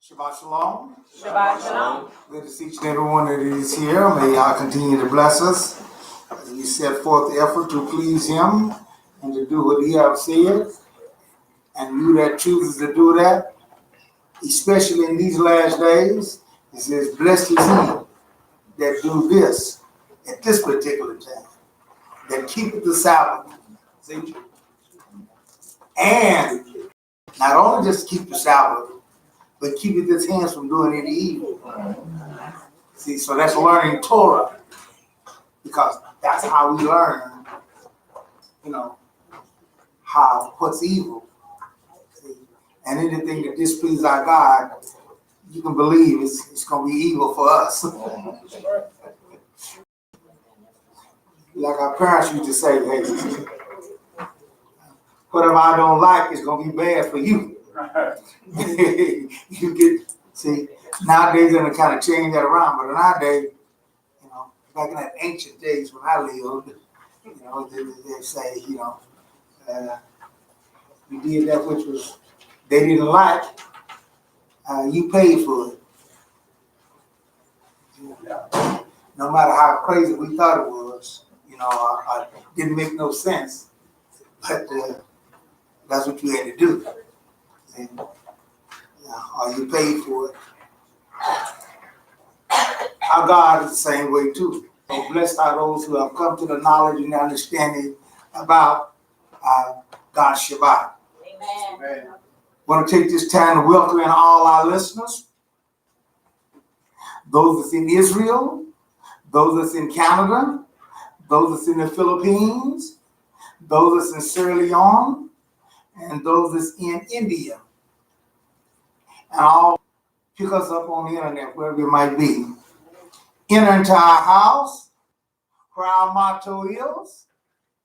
Shabbat Shalom. Shabbat Shalom. Good to see each and every one that is here. May God continue to bless us as we set forth the effort to please Him and to do what He has said. And you that chooses to do that, especially in these last days, it says, blessed is he that do this at this particular time, that keepeth the Sabbath. See? And not only just keep the Sabbath, but keepeth his hands from doing any evil. See, so that's learning Torah, because that's how we learn, what's evil. See? And anything that displeases our God, you can believe it's going to be evil for us. Like our parents used to say, hey, whatever I don't like is going to be bad for you. Nowadays they're going to kind of change that around, but in our day, back in that ancient days when I lived, they say, you did that which was they didn't like, you paid for it. No matter how crazy we thought it was, it didn't make no sense, but that's what you had to do. And, or you paid for it. Our God is the same way too. So blessed are those who have come to the knowledge and understanding about God's Shabbat. Amen. I want to take this time to welcome in all our listeners, those that's in Israel, those that's in Canada, those that's in the Philippines, those that's in Sierra Leone, and those that's in India. And all pick us up on the internet, wherever you might be. Enter into our house, where our motto is,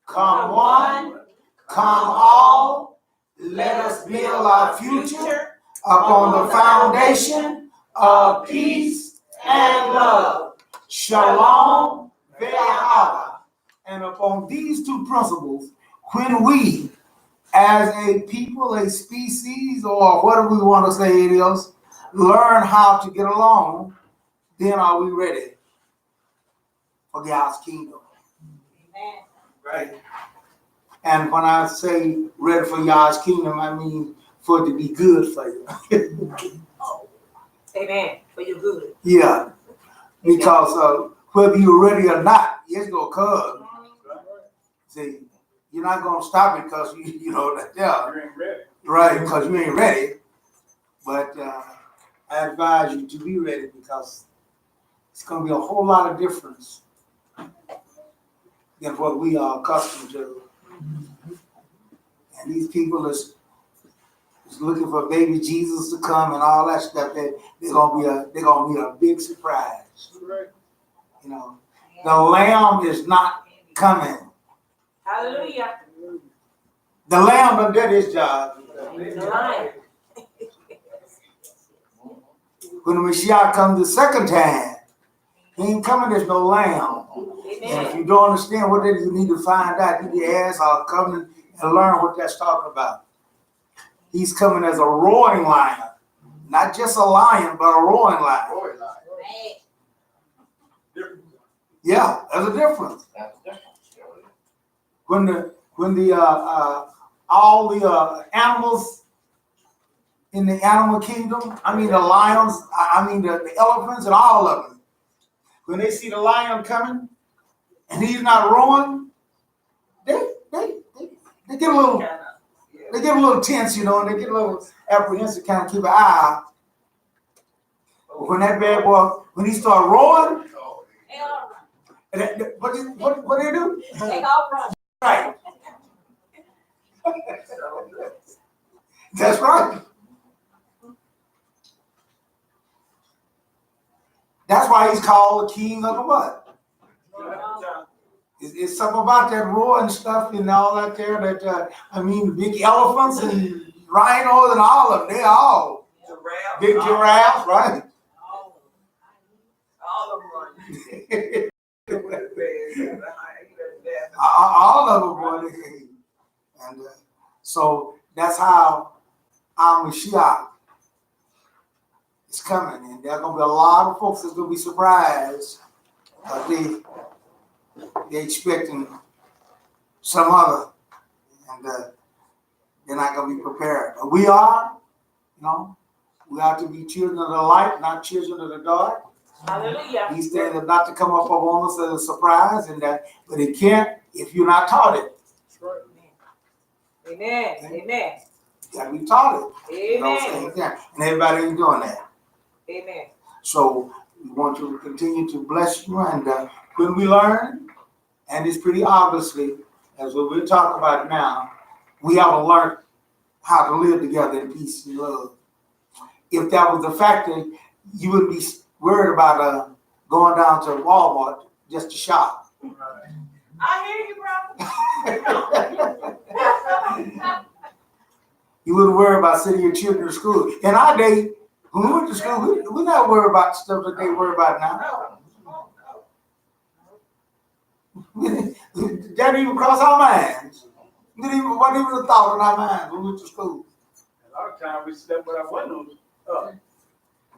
come one, come all, let us build our future upon the foundation of peace and love. Shalom, Ve'ahava. And upon these two principles, when we, as a people, a species, or whatever we want to say it is, learn how to get along, then are we ready for God's kingdom. Amen. Right. And when I say ready for God's kingdom, I mean for it to be good for you. Amen. For your good. Yeah. Because whether you're ready or not, it's going to come. See, you're not going to stop it because you ain't ready. Right, because you ain't ready. But I advise you to be ready, because it's going to be a whole lot of difference than what we are accustomed to. And these people is looking for baby Jesus to come and all that stuff. They're gonna be a big surprise. The Lamb is not coming. Hallelujah. The Lamb done did his job. The Lion. When the Mashiach comes the second time, he ain't coming as no lamb. And if you don't understand what that is, you need to find out. You need to ask or come and learn what that's talking about. He's coming as a roaring lion. Not just a lion, but a roaring lion. Yeah, there's a difference. When all the animals in the animal kingdom, I mean the lions, I mean the elephants and all of them, when they see the lion coming and he's not roaring, they get a little tense, and they get a little apprehensive, kind of keep an eye out. But when that bad boy, when he start roaring, what do you do? Take off running. Right. That's right. That's why he's called the king of the what? It's something about that roar and stuff and all that there the big elephants and rhinos and all of them, they're all big giraffes, right? All of them. All of them, boy. And so that's how our Mashiach It's coming, and there's gonna be a lot of folks that's gonna be surprised. They're expecting some other, and they're not gonna be prepared. But we are, we are to be children of the light, not children of the dark. Hallelujah. These things are not to come up on us as a surprise, but it can't if you're not taught it. Amen. Amen. You gotta be taught it. Amen. And everybody ain't doing that. Amen. So we want to continue to bless you, and when we learn, and it's pretty obviously, as what we're talking about now, we have to learn how to live together in peace and love. If that was the factor, you would be worried about going down to Walmart just to shop. I hear you, brother. You wouldn't worry about sending your children to school. In our day, when we went to school, we're not worried about stuff that they worry about now. That didn't even cross our minds. Wasn't even a thought in our minds when we went to school. A lot of times we slept with our windows up.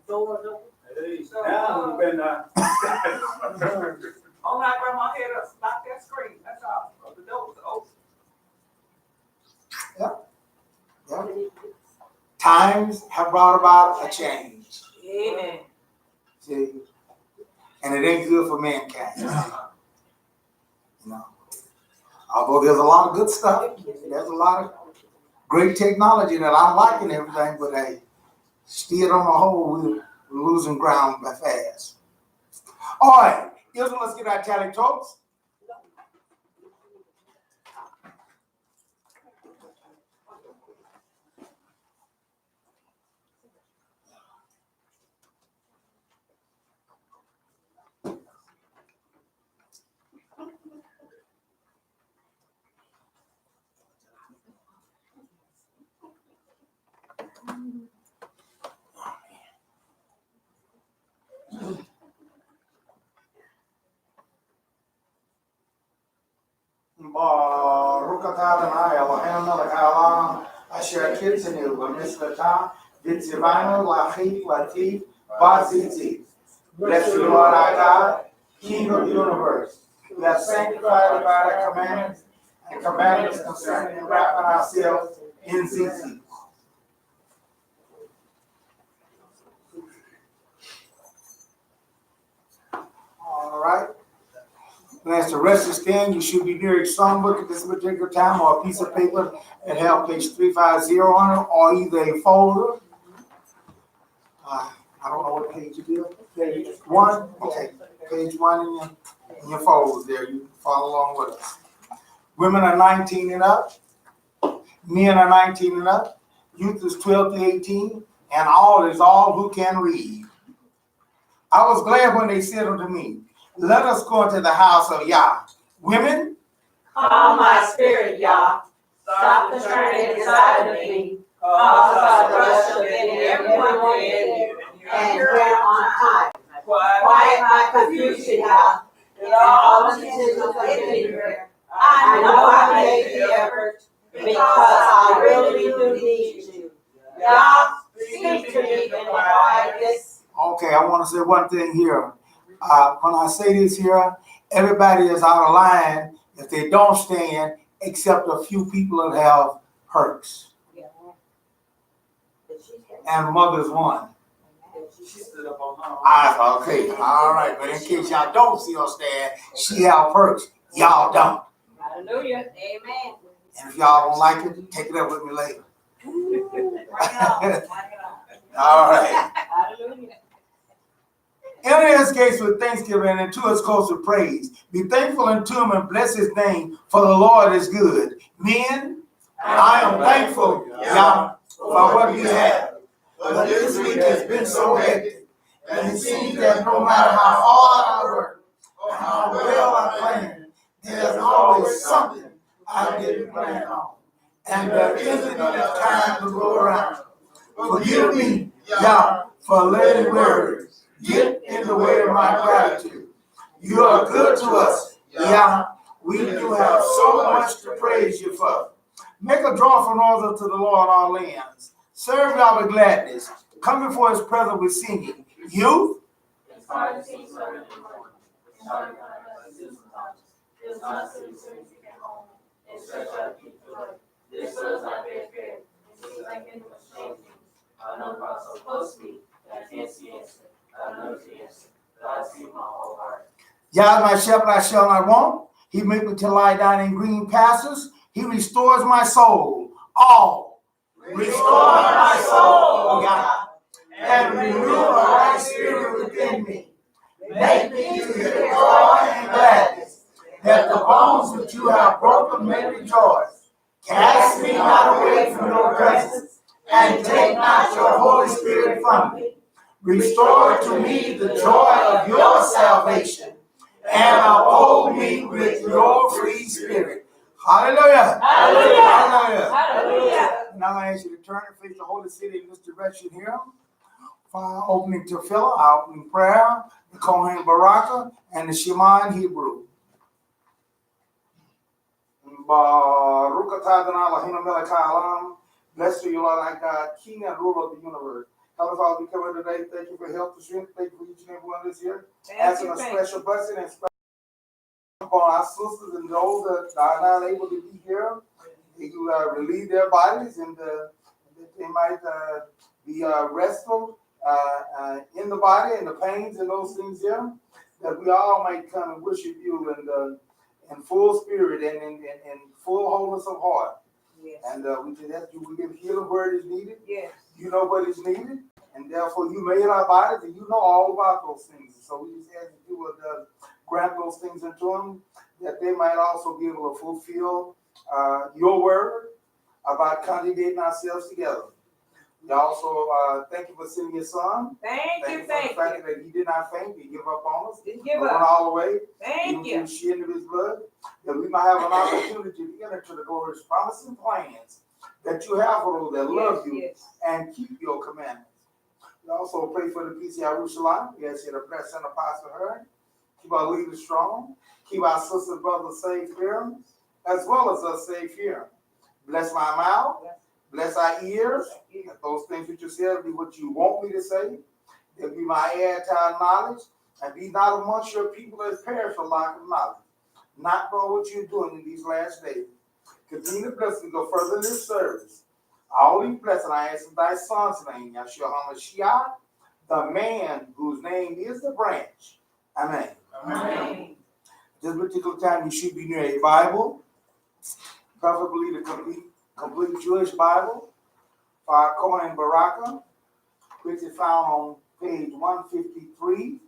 Doors open. Hey, now we've been All I bring my head up, lock that screen. That's all. The doors are open. Yeah. Times have brought about a change. Amen. See, and it ain't good for mankind. Although there's a lot of good stuff, there's a lot of great technology that I'm liking everything, but hey, still on the whole, we're losing ground by fast. All right, Israel, let's get our tally talks. Baruch atah Adonai Eloheinu melech haolam asher kitzenu b'mitzvotav v'tzivanu lachif latif b'tzitzit. Bless you, Lord our God, King of the universe. We have sanctified by thy commandments and commandments concerning wrapping ourselves in tzitzit. All right. And as the rest is stand, you should be near a songbook at this particular time, or a piece of paper that have page 350 on it, or either a folder. I don't know what page you do. Page 1? Okay. Page 1 in your folders there. You can follow along with us. Women are 19 and up. Men are 19 and up. Youth is 12 to 18. And all is all who can read. I was glad when they said unto me, let us go into the house of Yah. Women, Calm my spirit, Yah. Stop the turning inside of me. Cause the rush within everyone in you. And here on high. Quiet my confusion, Yah. In all the decisions of here. I know I made the effort because I really do need you. Yah, speak to me in quietness. okay, I want to say one thing here. When I say this here, everybody is out of line if they don't stand, except a few people that have perks. And mother's one. She stood up on her. Okay, all right. But in case y'all don't see her stand, she have perks. Y'all don't. Hallelujah. Amen. And if y'all don't like it, take it up with me later. Bring it on. Bring it on. All right. Hallelujah. Enter his gates with thanksgiving and to his courts with praise. Be thankful unto him and bless his name, for the Lord is good. Men, I am thankful, Yah, for what you have. But this week has been so hectic, and it seems that no matter how hard I work or how well I plan, there's always something I didn't plan on. And there isn't enough time to go around. Forgive me, Yah, for letting words get in the way of my gratitude. You are good to us, Yah. We do have so much to praise you for. Make a joyful noise unto the Lord, our lands. Serve Yah with gladness. Come before his presence with singing. Youth, It's hard to see so many more. It's hard to see some times. It's not so soon to get home. And stretch out deep joy. This was not very fair. It seems like it was changing. I know God so close to me that I can't see answer. I know the answer. But I see my whole heart. Yah is my shepherd, I shall not want. He makes me to lie down in green pastures. He restores my soul. All. Restore my soul, God, and renew a right spirit within me. Make me to hear joy and gladness, that the bones which you have broken may rejoice. Cast me not away from your presence, and take not your Holy Spirit from me. Restore to me the joy of your salvation, and uphold me with your free spirit. Hallelujah. Hallelujah. Hallelujah. Hallelujah. Now I'm going to ask you to turn and face the Holy City in this direction here. For our opening tefillah, our opening prayer, the Kohen Baraka, and the Shema in Hebrew. Baruch atah Adonai Eloheinu melech haolam. Blessed are you, Lord, our God, King and ruler of the universe. Heavenly Father, we come here today. Thank you for health and strength. Thank you for each and every one of us here. Asking a special blessing and special upon our sisters and those that are not able to be here. You relieve their bodies and that they might be restful in the body and the pains and those things here. That we all might come and worship you in full spirit and in full wholeness of heart. Yes. And we just ask you, we give healing where it is needed. Yes. You know what is needed, and therefore you made our bodies, and you know all about those things. So we just ask that you would grant those things into them, that they might also be able to fulfill your word about congregating ourselves together. We also thank you for sending your son. Thank you. For the fact that he did not faint, he gave up on us. Didn't give went up. all the way. Thank you. To the shed of his blood, that we might have an opportunity to enter to the glorious promise and plans that you have for those that love you and keep your commandments. We also pray for the peace of Jerusalem. We ask you to bless and prosper her. Keep our leaders strong. Keep our sisters and brothers safe here, as well as us safe here. Bless my mouth. Bless our ears. That those things that you said be what you want me to say. That be my air to our knowledge. And be not amongst your people as perish for lack of knowledge. Not know what you're doing in these last days. Continue to bless me, go further in this service. All these blessings I ask in thy son's name, Yahshua HaMashiach, the man whose name is the branch. Amen. Amen. This particular time you should be near a Bible, preferably the complete Jewish Bible, for our Kohen Baraka, which is found on page 153.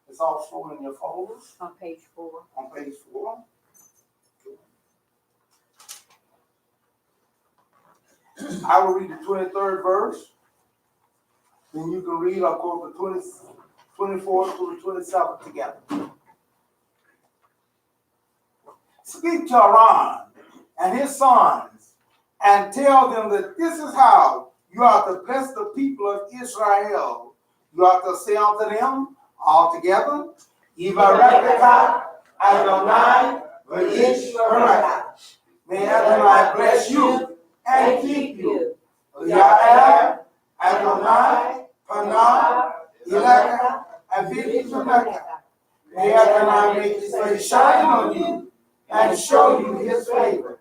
It's also in your folders. On page 4. On page 4. I will read the 23rd verse. Then you can read, of course, the 24th to the 27th together. Speak to Aaron and his sons and tell them that this is how you are to bless the people of Israel. You are to say unto them all together, Yivarekah Adonai v'yish barakah. May Adonai bless you and keep you. Ya'er Adonai Panah Ileka Aviv. May Adonai make his face shine on you and show you his favor.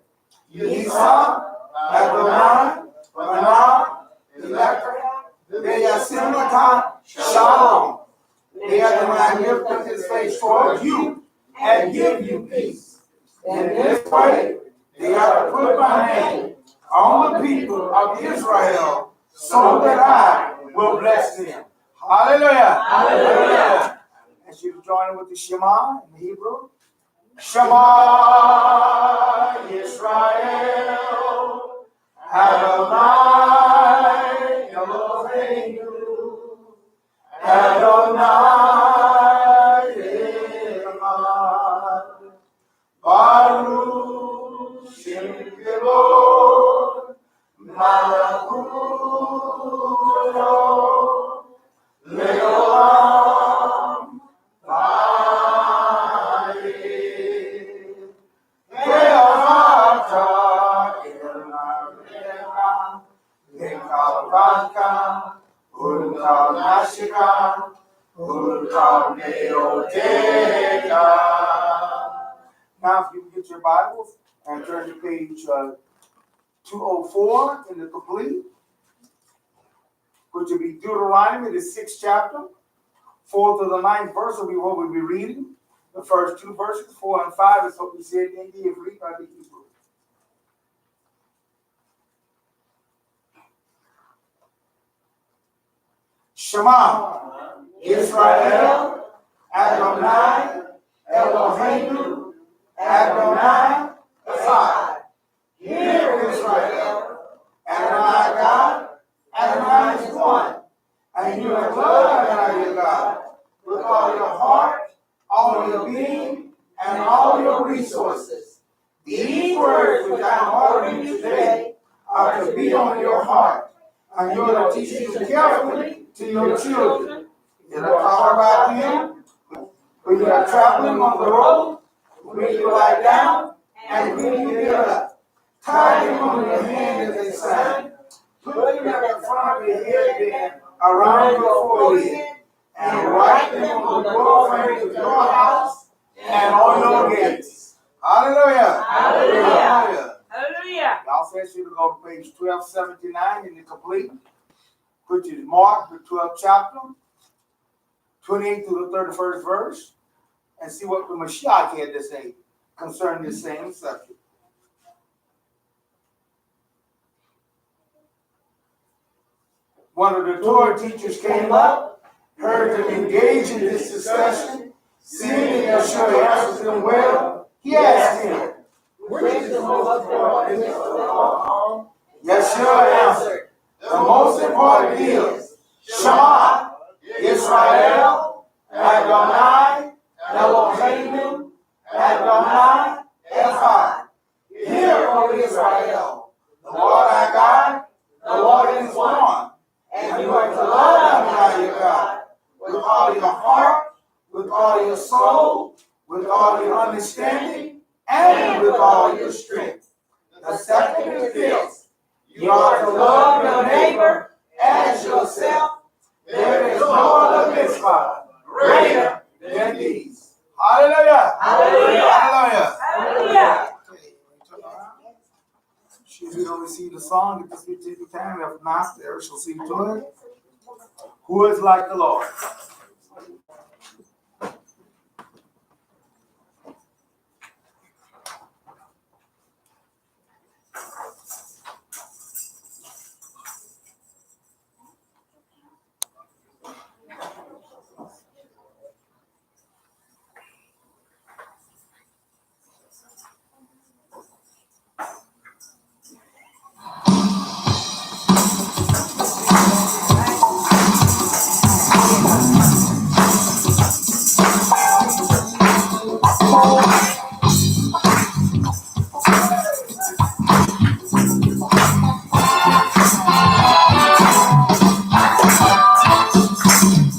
Yisa Adonai Panah Ileka Ve'yasim Shalom. May Adonai lift up his face toward you and give you peace. In this way, they are to put my name on the people of Israel so that I will bless them. Hallelujah. Hallelujah. And she was joining with the Shema in Hebrew. Shema Yisrael Adonai Eloheinu Adonai Echad Baruch Shem Kevod Malakuto Leolam Vayeh Ve'ahavta El Na'arecha Ve'kalvata Nashika, Urka Neoteka. Now, if you can get your Bibles and turn to page 204 in the complete, which will be Deuteronomy, the 6th chapter, 4th to the 9th verse will be what we'll be reading. The first two verses, 4 and 5, is what we said in the Hebrew by the Hebrew. Shema, Israel, Adonai, Eloheinu, Adonai, Echad. Hear, Israel, Adonai God, Adonai is one, and you have loved Adonai your God with all your heart, all your being, and all your resources. These words which I am ordering you today are to be on your heart, and you are to teach you carefully to your children. You are to talk about them when you are traveling on the road, when you lie down, and when you get up. Tie them on your hand as they sang. Put them in front of your head, then around your forehead, and write them on the doorframes of your house and on your gates. Hallelujah. Hallelujah. Hallelujah. Y'all said you to go to page 1279 in the complete, which is Mark, the 12th chapter, 28 through the 31st verse, and see what the Mashiach had to say concerning this same subject. One of the Torah teachers came up, heard them engage in this discussion, seeing Yeshua answered them well. He asked him, which is the most important of all? Yeshua answered, the most important is Shema, Israel, Adonai, Eloheinu, Adonai, Echad. Hear, O Israel, the Lord our God, the Lord is one, and you are to love Adonai your God with all your heart, with all your soul, with all your understanding, and with all your strength. The second is this: you are to love your neighbor as yourself. There is no other mitzvah greater than these. Hallelujah! Hallelujah. Hallelujah! Hallelujah. She's going to receive the song at this particular time. If not, there she'll see to it. Who is like the Lord?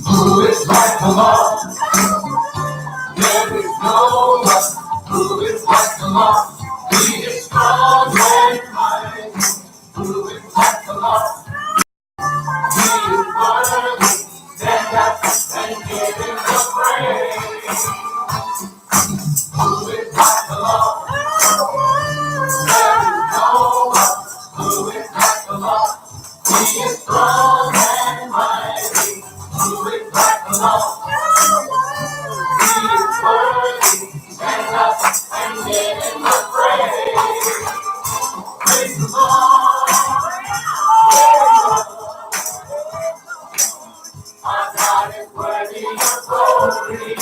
Who is like the Lord? There is no one. Who is like the Lord? He is strong and mighty. Who is like the Lord? He is worthy. Stand up and give him the praise. Who is like the Lord? There is no one. Who is like the Lord? He is strong and mighty. Who is like the Lord? He is worthy. Stand up and give him the praise. Praise the Lord. Our God is worthy of glory.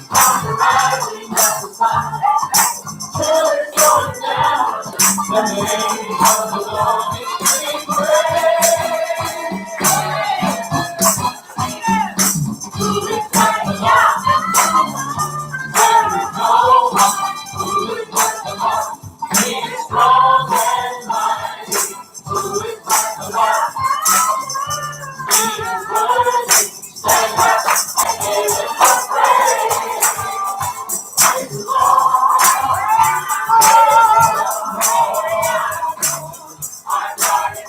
From the rising of the sun till it's going down, the name of the Lord is to be praised. Who is like the Lord? There is no one. Who is like the Lord? He is strong and mighty. Who is like the Lord? He is worthy. Stand up and give him the praise. Praise the Lord. Our God is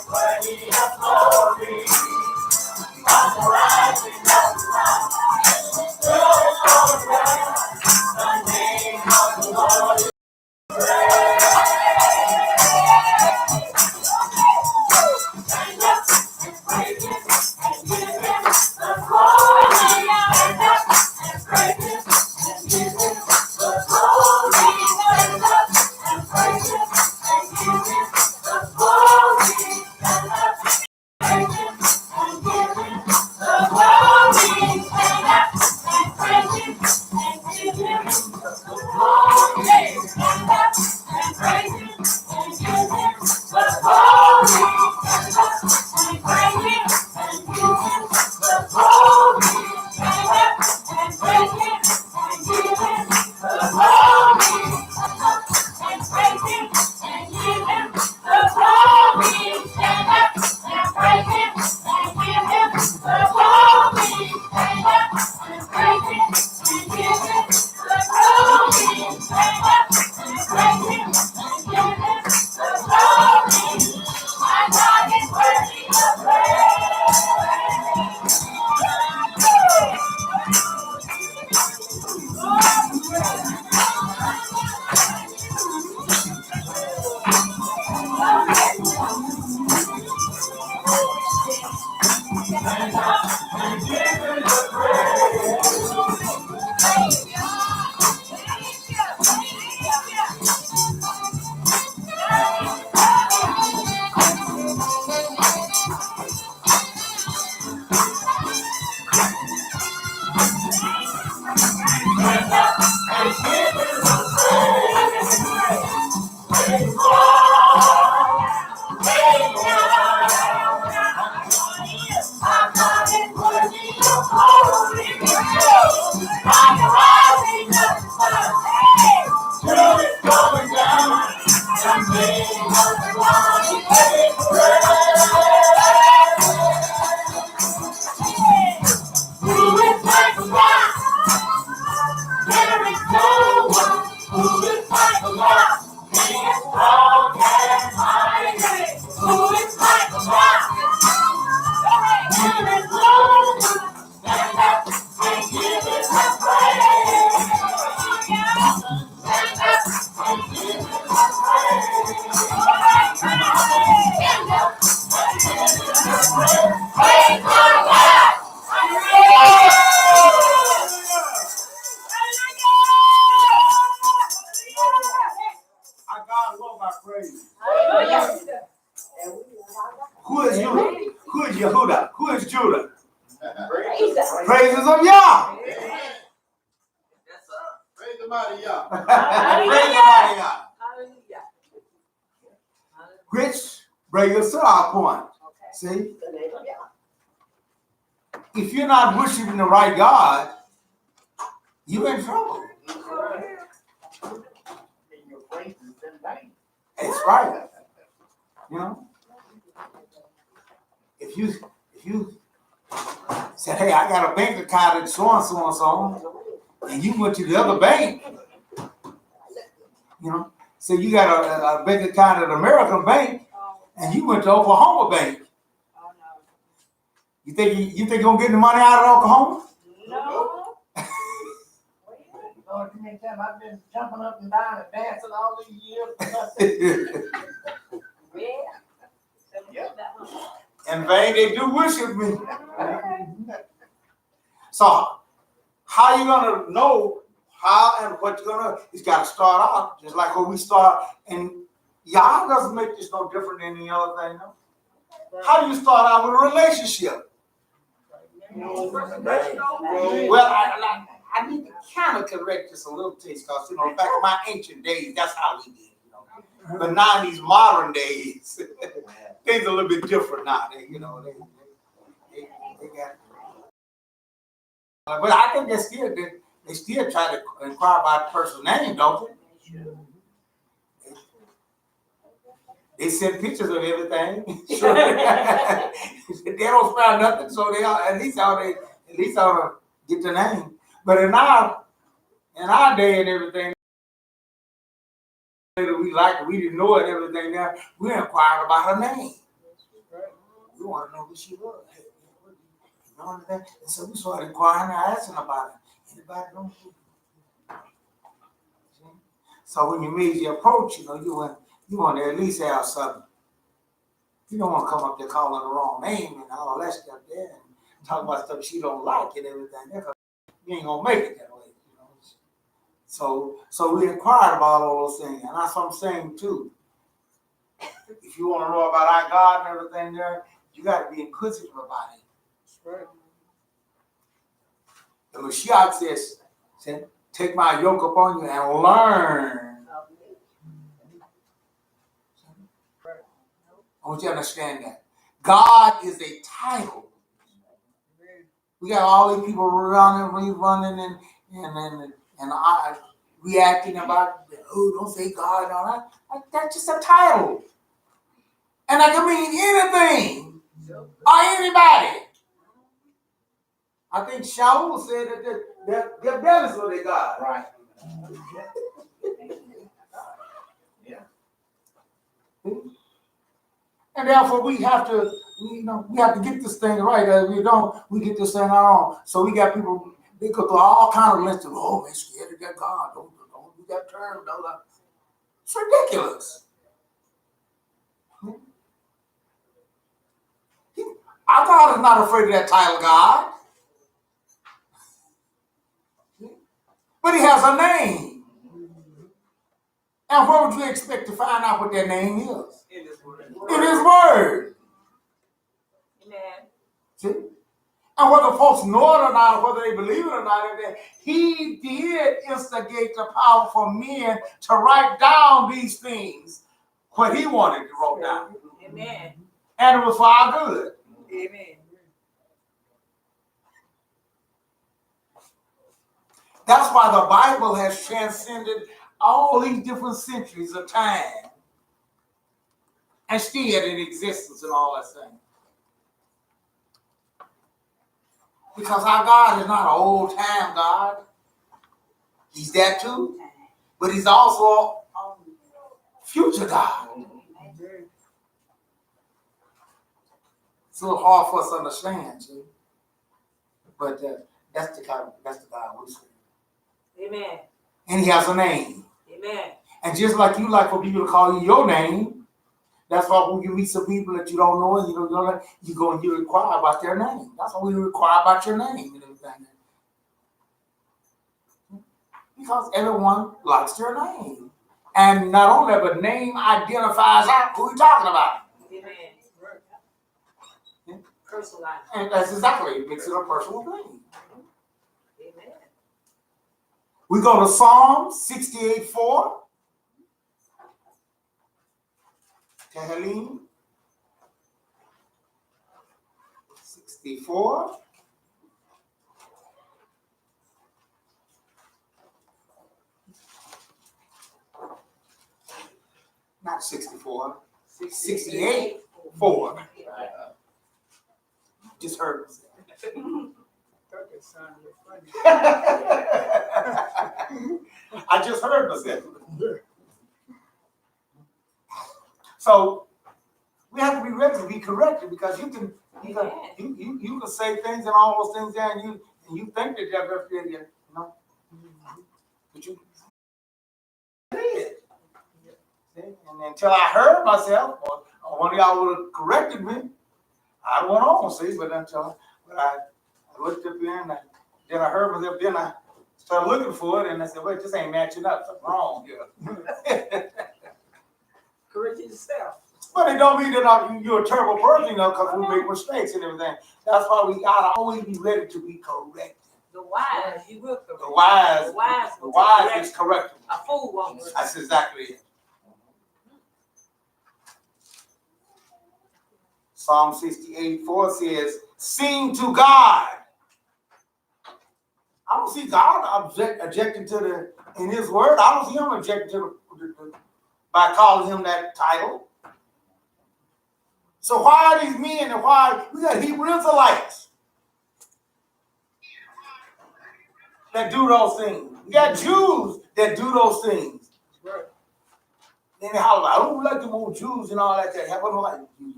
Our God love our praise. Who is Judah? Who is Yehuda? Who is Judah? Praises of Yah. Praise the mighty Yah. Praise the mighty Yah. Which brings us to our point. See? If you're not worshiping the right God, you're in trouble. That's right. You know? If you said, hey, I got a bank account at so and so and so, and you went to the other bank, you know, so you got a bank account at American Bank, and you went to Oklahoma Bank. You think you're gonna get the money out of Oklahoma? No. Lord, too many times I've been jumping up and down and dancing all these years. In vain they do worship me. So how you gonna know how and what you're gonna? It's got to start off just like when we start. And Yah doesn't make this no different than any other thing. No? How do you start out with a relationship? Well, I need to kind of correct this a little taste because, you know, back in my ancient days, that's how we did, you know. But now in these modern days, things are a little bit different now. They got. But I think they still try to inquire about the person's name, don't they? They send pictures of everything. Sure. They don't spell nothing, so they at least ought to get the name. But in our day and everything, we didn't know it, everything now, we inquired about her name. We want to know who she was. Hey, you know anything? And so we started inquiring and asking about it. Anybody know who? So when you meet your approach, you know, you want to at least have something. You don't want to come up there calling the wrong name and all that stuff there and talk about stuff she don't like and everything there, because you ain't gonna make it that way, you know. So we inquired about all those things, and that's what I'm saying too. If you want to know about our God and everything there, you got to be inquisitive about it. Right. The Mashiach said, take my yoke upon you and learn. I want you to understand that. God is a title. We got all these people running and reacting about, oh, don't say God and all that. That's just a title. And that can mean anything or anybody. I think Shaul said that their bellies were their God. Right. And therefore we have to get this thing right. If we don't, we get this thing wrong. So we got people, they go through all kinds of lists of, oh, they're scared of that God. Don't do that term. It's ridiculous. Our God is not afraid of that title God. But he has a name. And what would you expect to find out what that name is? In his word. In his word. Amen. See? And whether folks know it or not, whether they believe it or not, he did instigate the power for men to write down these things, what he wanted to write down. Amen. And it was for our good. Amen. That's why the Bible has transcended all these different centuries of time. and still in existence and all that thing. Because our God is not an old time God. He's that too. But he's also a future God. It's a little hard for us to understand, see? But that's the God we serve. Amen. And he has a name. Amen. And just like you like for people to call you your name, that's why when you meet some people that you don't know and you don't know, you go and you inquire about their name. That's why we inquire about your name and everything. Because everyone likes their name. And not only that, but name identifies out who we're talking about. Amen. Yeah. Personalized. And that's exactly, it makes it a personal thing. Amen. We go to Psalm 68:4. Tehillim 64. Not 64. 68. 4. Just heard me say. I just heard myself. So we have to be ready to be corrected because you can say things and all those things there and you think that they're you know. But you did. And until I heard myself or one of y'all would have corrected me, I went on, see, but I looked up there and then I heard myself, then I started looking for it and I said, wait, this ain't matching up. Something wrong here. Correct yourself. But it don't mean that you're a terrible person, because we make mistakes and everything. That's why we gotta always be ready to be corrected. The wise, you will correct. The wise is correctable. A fool won't. That's exactly it. Psalm 68:4 says, sing to God. I don't see God objecting to in his word. I don't see him objecting to by calling him that title. So why are these men and why we got Hebrew Israelites that do those things? We got Jews that do those things. Right. Then they holler, I don't like them old Jews and all that. Have them like you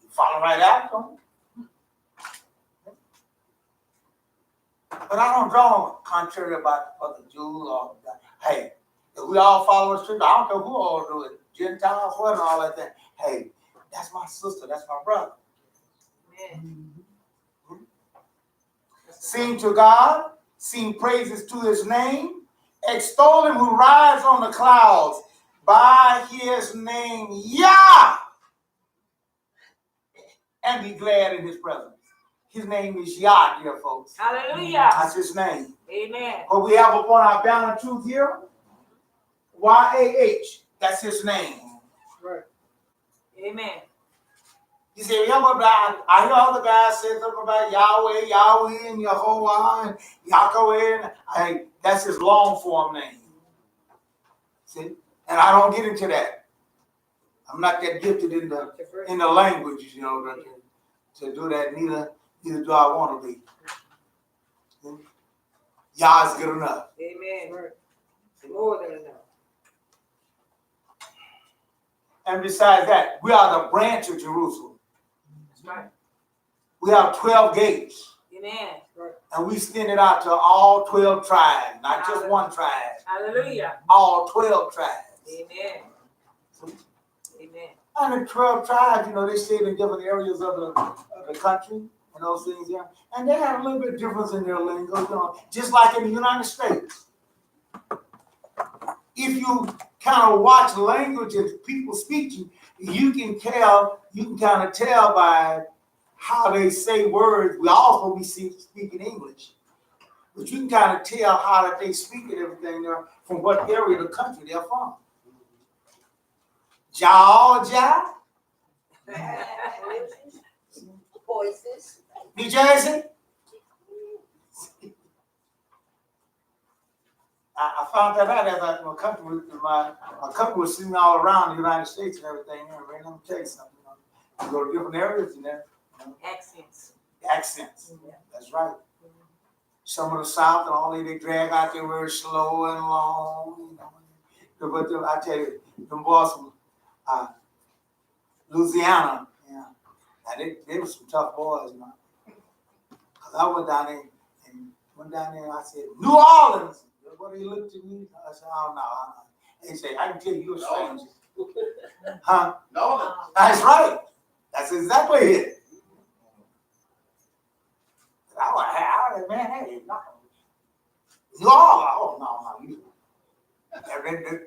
follow right after them. But I don't draw contrary about other Jews or hey, if we all follow the scripture, I don't care who all do it, Gentiles, what and all that thing. Hey, that's my sister, that's my brother. Amen. Sing to God, sing praises to his name, extol him who rides on the clouds by his name, Yah, and be glad in his presence. His name is Yah, dear folks. Hallelujah. That's his name. Amen. But we have upon our banner truth here, Y-A-H. That's his name. Right. Amen. He said, I hear other guys say something about Yahweh, and Yehovah, and Yahweh. That's his long form name. See? And I don't get into that. I'm not that gifted in the language, to do that. Neither do I want to be. Yah is good enough. Amen. More than enough. And besides that, we are the branch of Jerusalem. That's right. We have 12 gates. Amen. And we send it out to all 12 tribes, not just one tribe. Hallelujah. All 12 tribes. Amen. Amen. And the 12 tribes, they stayed in different areas of the country and those things there. And they have a little bit of difference in their lingo, just like in the United States. If you kind of watch language and people speaking, you can kind of tell by how they say words. We also speaking English. But you can kind of tell how that they speak and everything there from what area of the country they're from. Georgia, Voices. New Jersey. I found that out as my company was sitting all around the United States and everything. And let me tell you something. You go to different areas and there. Accents. Accents. That's right. Some of the South and all they drag out their words slow and long. But I tell you, them boys from Louisiana, yeah, they were some tough boys, Cause I went down there and I said, New Orleans. Everybody looked at me. I said, oh no. They say, I can tell you a stranger. Huh? No. That's right. That's exactly it. I was, man, hey, no. New Orleans. Oh, no.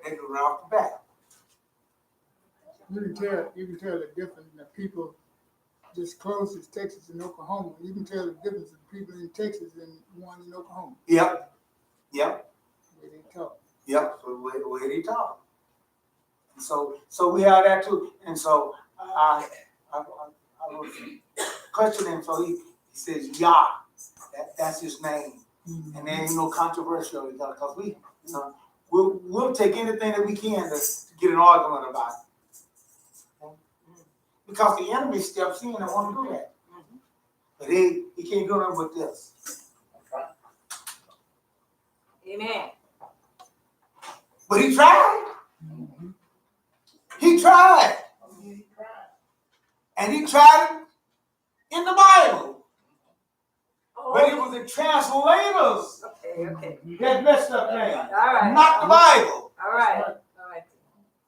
They go right off the bat. You can tell the difference in the people just close as Texas and Oklahoma. You can tell the difference in the people in Texas and one in Oklahoma. Yep. Where they talk. Yep. So where they talk. So we have that too. And so I was questioning. So he says Yah. That's his name. Mm-hmm. And there ain't no controversial because we, we'll take anything that we can to get an argument about it. Because the enemy steps in and want to do that. But he can't do nothing with this. Amen. But he tried. Mm-hmm. He tried. And he tried it in the Bible. But it was the translators Okay. that messed up things. All right. Not the Bible. All right.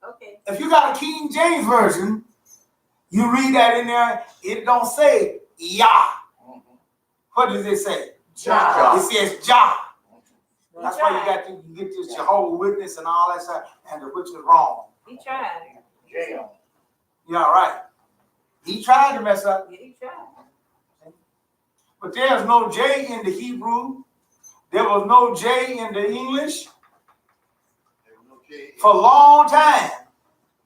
Okay. If you got a King James version, you read that in there, it don't say Yah. What does it say? Jah. It says Jah. He That's why tried. you get this Jehovah's Witness and all that stuff, and which is wrong. He tried. Jail. You're all right. He tried to mess up, Yeah, he tried. but there's no J in the Hebrew. There was no J in the English There was no J in for a long time.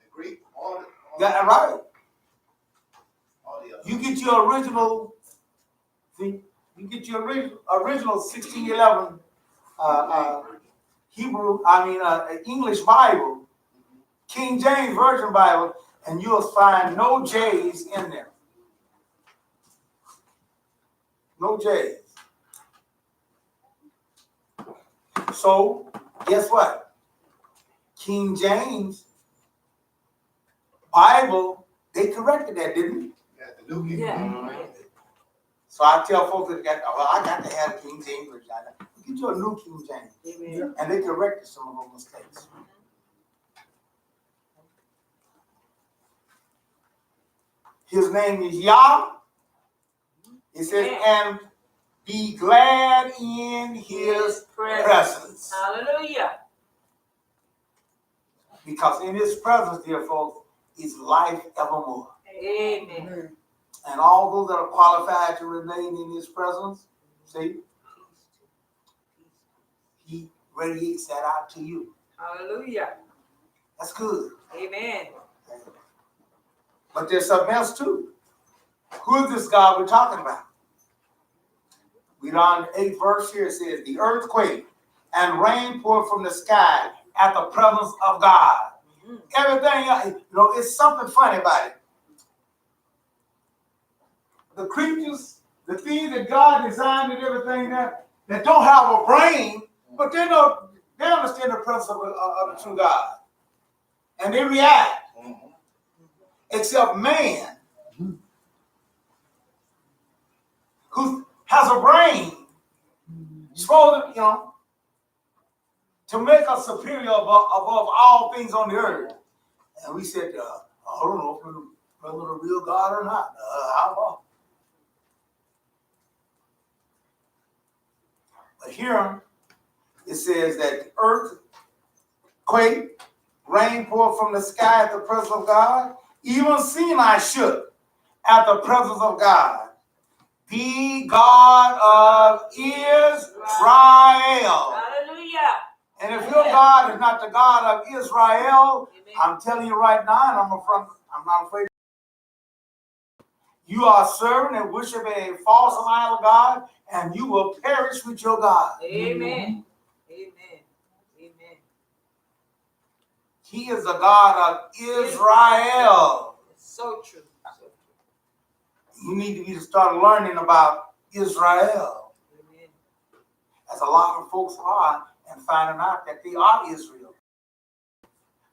the Greek, all That's right. the other. You get your original, see, you get your original 1611 Hebrew, English Bible, King James Version Bible, and you'll find no J's in there. No J's. So, guess what? King James Bible, they corrected that, didn't they? Yeah, the New King Yeah. James. So I tell folks that I got to have King James Version. Get you a new King James. Amen. And they corrected some of those mistakes. His name is Yah. It says, and be glad in his presence. Hallelujah. Because in his presence, dear folks, is life evermore. Amen. Amen. And all those that are qualified to remain in his presence, see, he radiates that out to you. Hallelujah. That's good. Amen. But there's something else too. Who is this God we're talking about? We on the 8th verse here. It says, the earthquake and rain poured from the sky at the presence of God. Everything, it's something funny about it. The creatures, the things that God designed and everything that don't have a brain, but they understand the presence of the true God. And they react. Except man, who has a brain, supposed to make us superior above all things on the earth. And we said, I don't know if we're the real God or not. How about? But here it says that the earth quaked, rain poured from the sky at the presence of God. Even Sinai shook at the presence of God. The God of Israel. Hallelujah. And if your God is not the God of Israel, Amen. I'm telling you right now, and I'm not afraid. You are serving and worshiping a false and idol God, and you will perish with your God. Amen. Amen. He is the God of Israel. So true. You need to start learning about Israel, Amen. as a lot of folks are, and finding out that they are Israel.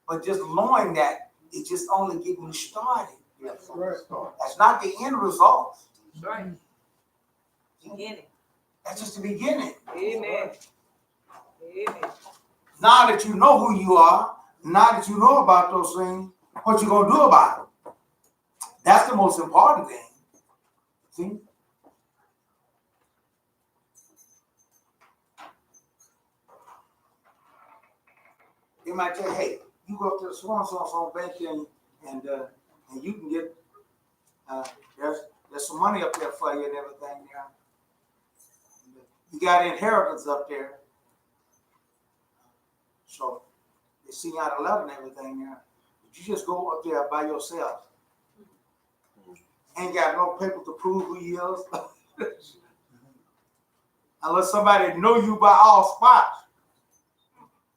But just knowing that, it's just only getting you started. Yes, Right. That's not the end result. That's right. Beginning. That's just the beginning. Amen. Amen. Now that you know who you are, now that you know about those things, what you gonna do about it? That's the most important thing. See? They might tell you, hey, you go up to the so bank and you can get there's some money up there for you and everything there. You got inheritance up there. So they see you out 11 and everything there. But you just go up there by yourself. Ain't got no paper to prove who you is. Unless somebody know you by all spots,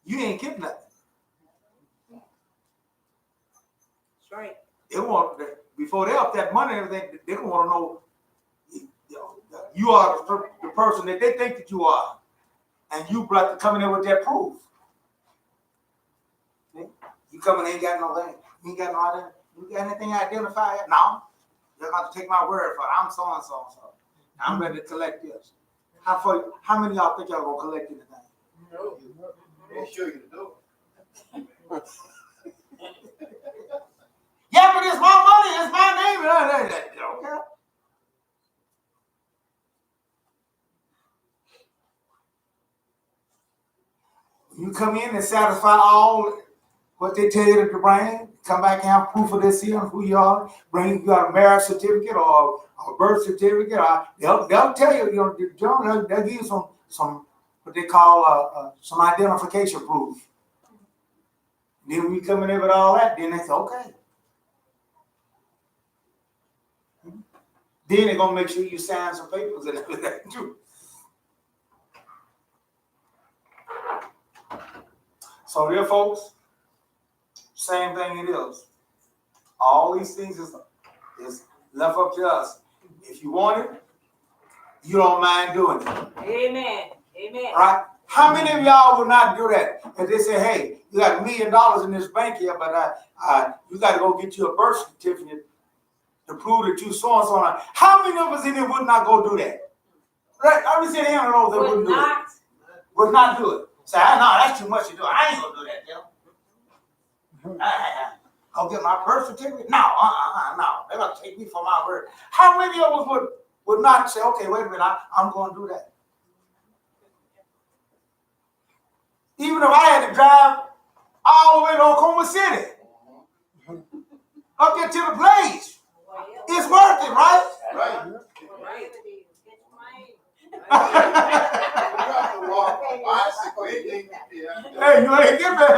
you ain't getting nothing. That's right. They want, before they up that money and everything, they want to know, you are the person that they think that you are. And you brought to come in there with that proof. You come in and ain't got no thing. You ain't got no idea. You got anything to identify it? No. You're about to take my word for it. I'm so and so and so. I'm ready to collect this. How many of y'all think y'all gonna collect anything? No. They show you the door. Yeah, but it's my money, it's my name. Okay. You come in and satisfy all what they tell you to bring. Come back and have proof of this here, who you are. You got a marriage certificate or a birth certificate. Or they'll tell you, they'll give you some what they call some identification proof. Then when you come in there with all that, then they say, okay. Then they're gonna make sure you sign some papers and everything too. So there, folks, same thing it is. All these things is left up to us. If you want it, you don't mind doing it. Amen. Amen. Right? How many of y'all would not do that? If they say, hey, you got $1 million in this bank here, but you got to go get you a birth certificate to prove that you so and so. How many of us in here would not go do that? Right? I would say the hand of those that wouldn't do it. Would not do it. Say, no, that's too much to do. I ain't gonna do that, Jim. I'll get my birth certificate? No, no. They're gonna take me for my word. How many of us would not say, okay, wait a minute, I'm gonna do that? Even if I had to drive all the way to Oklahoma City, up there to the place, it's worth it, right? Right. Right. Hey, you ain't get that.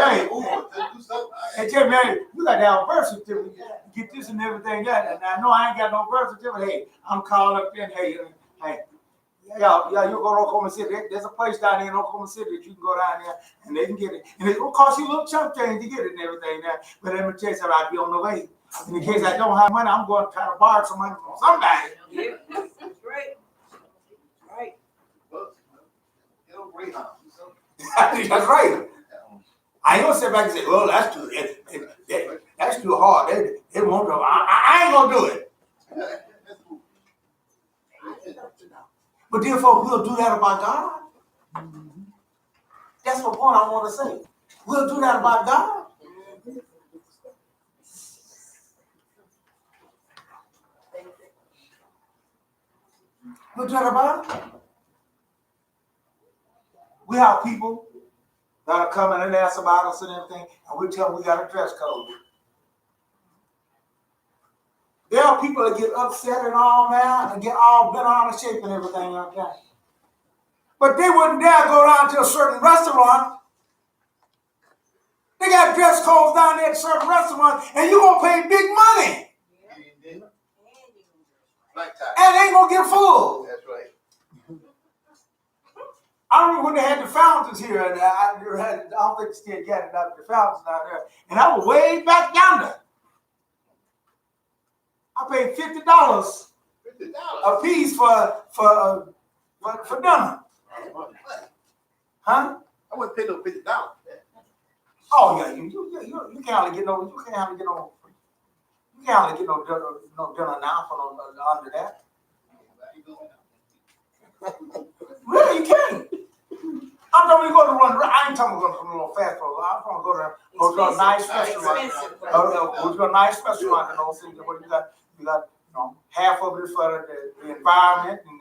Hey, Jim, man, you got to have a birth certificate. Get this and everything. Yeah, and I know I ain't got no birth certificate. Hey, I'm calling up there. Hey, yeah, you go to Oklahoma City. There's a place down there in Oklahoma City that you can go down there and they can get it. And it's gonna cost you a little chunk change to get it and everything there. But let me tell you something, I'll be on the way. And in case I don't have money, I'm going to try to borrow some money from somebody. Yeah, that's right. Right. That's right. I ain't gonna sit back and say, well, that's too hard. They won't do it. I ain't gonna do it. But dear folks, we'll do that about God. That's the point I want to say. We'll do that about God. We'll do that about it. We have people that are coming and ask about us and everything, and we tell them we got a dress code. There are people that get upset and all mad and get all bent out of shape and everything like that. But they wouldn't dare go down to a certain restaurant. They got dress codes down there at certain restaurants, and you're going to pay big money. Black tie. And they ain't going to get full. That's right. I remember when they had the fountains here, and I don't think they still got it up, the fountains out there. And I was way back yonder. I paid $50 $50. a piece for dinner. Huh? I wouldn't pay no $50. Oh yeah, you can't hardly get no dinner now for under that. Really, you can't. I'm talking to go to run. I ain't talking about going to a little fast food. I'm going to go to a nice restaurant. Go to a nice restaurant and those things where you got half of it is for the environment, and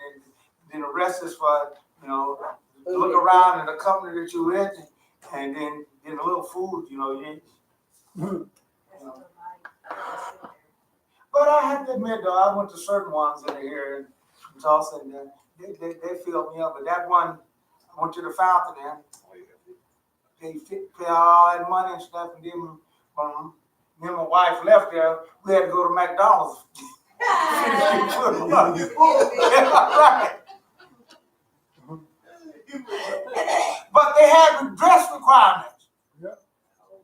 then the rest is for to look around and the company that you're with, and then a little food, But I have to admit, though, I went to certain ones in here in Tulsa, and they filled me up. But that one, I went to the fountain there, pay all that money and stuff, and then when me and my wife left there, we had to go to McDonald's. Right. But they had dress requirements.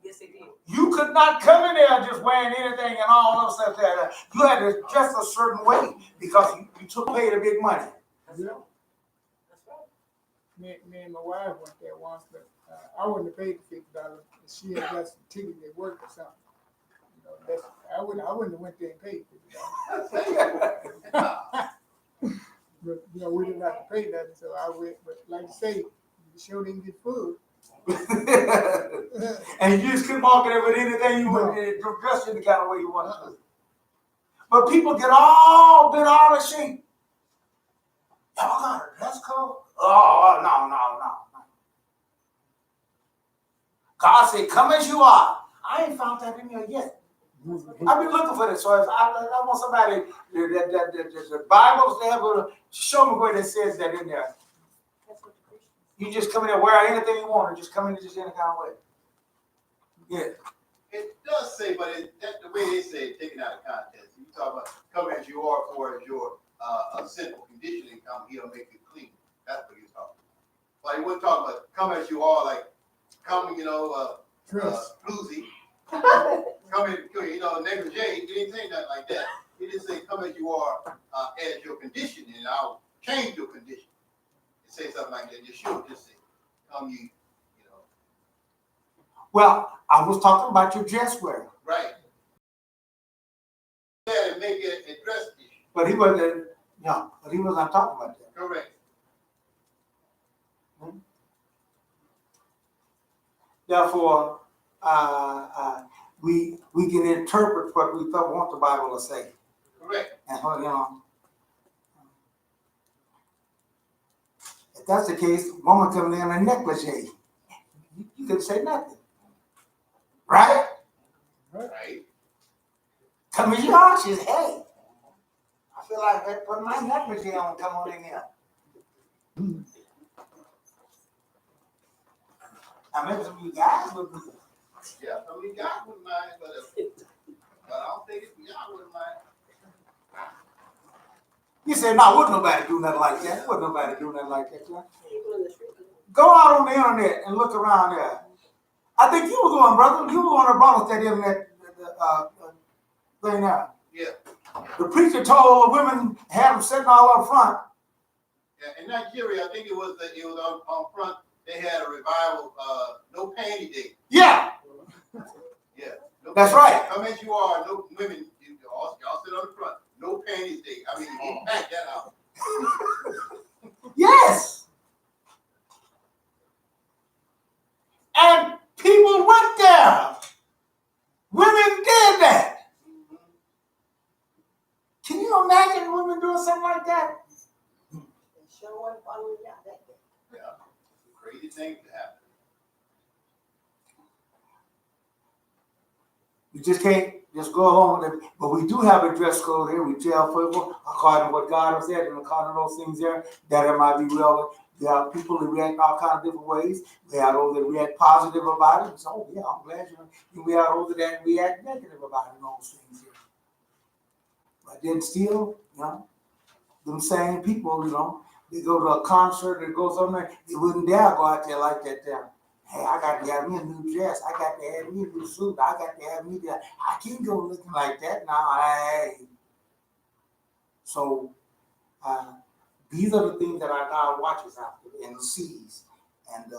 Yes, it did. You could not come in there just wearing anything and all of stuff there. You had to dress a certain way because you paid a big money. Yeah. Me and my wife went there once, but I wouldn't have paid the $50. She had got some tickets at work or something. I wouldn't have went there and paid $50. But we didn't have to pay nothing, so I went. But like you say, you sure didn't get food. And you just couldn't walk in there with anything you want, dress in the kind of way you want to. But people get all bent out of shape. Y'all got a dress code? Oh, no. God said, come as you are. I ain't found that in here yet. I've been looking for this. So if I want somebody, the Bibles, they have to show me where it says that in there. You just come in there, wear anything you want, and just come in just any kind of way. Yeah. It does say, but the way they say it, taken out of context. You talk about come as you are, for as your sinful conditioning come, he'll make you clean. That's what he's talking about. But he wasn't talking about come as you are, like come, bluesy. Come in, negligee. He didn't say nothing like that. He didn't say come as you are as your condition, and I'll change your condition. Say something like that. You should just say, come Well, I was talking about your dress wear. Right. Yeah, and make it a dress issue. But he wasn't talking about that. Correct. Therefore, we can interpret what we want the Bible to say. Correct. And if that's the case, woman coming in a negligee, you can say nothing. Right? Right. Come as you are, she says, hey, I feel like I put my negligee on, come on in here. Now maybe some of you guys would be. Yeah, some of you guys wouldn't mind, but I don't think y'all wouldn't mind. You say, no, wouldn't nobody do nothing like that. Wouldn't nobody do nothing like that. Go out on the internet and look around there. I think you was the one, brother. You was the one that brought us that internet thing there. Yeah. The preacher told the women, had them sitting all up front. Yeah, in Nigeria, I think it was on front. They had a revival, no panty day. Yeah. Yeah. No That's panty. right. Come as you are, no women. Y'all sit on the front. No panties day. I mean, you pack that out. Yes. And people went there. Women did that. Can you imagine women doing something like that? Yeah. Crazy things to happen. You just can't just go along with it. But we do have a dress code here. We tell people, according to what God has said, and according to those things there, that it might be relevant. There are people that react all kinds of different ways. We have those that react positive about it. So, oh, yeah, I'm glad you. We have those that react negative about it and those things here. But then still, them same people, They go to a concert, they go somewhere, they wouldn't dare go out there like that there. Hey, I got to have me a new dress. I got to have me a new suit. I got to have me that. I can't go looking like that now. Hey. So these are the things that our God watches after and sees. And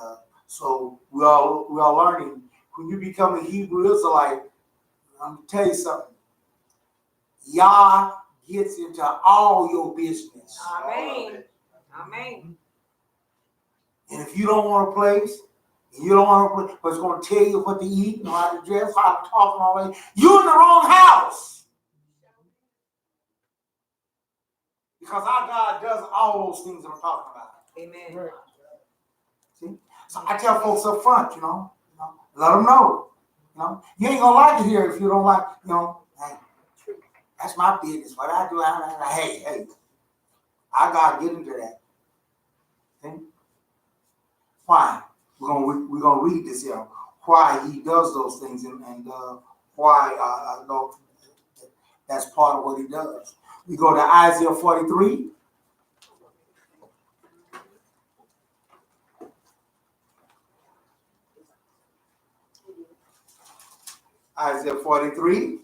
so we are learning. When you become a Hebrew Israelite, I'm going to tell you something. Yah gets into all your business. Amen. Amen. And if you don't want a place, and you don't want to, but it's going to tell you what to eat, and how to dress, how to talk, and all that, you're in the wrong house. Because our God does all those things that I'm talking about. Amen. Right. See? So I tell folks up front, let them know. You ain't going to like it here if you don't like, hey, that's my business. What I do, hey, I got to get into that. See? Why? We're gonna read this here. Why he does those things and why that's part of what he does. We go to Isaiah 43. Isaiah 43.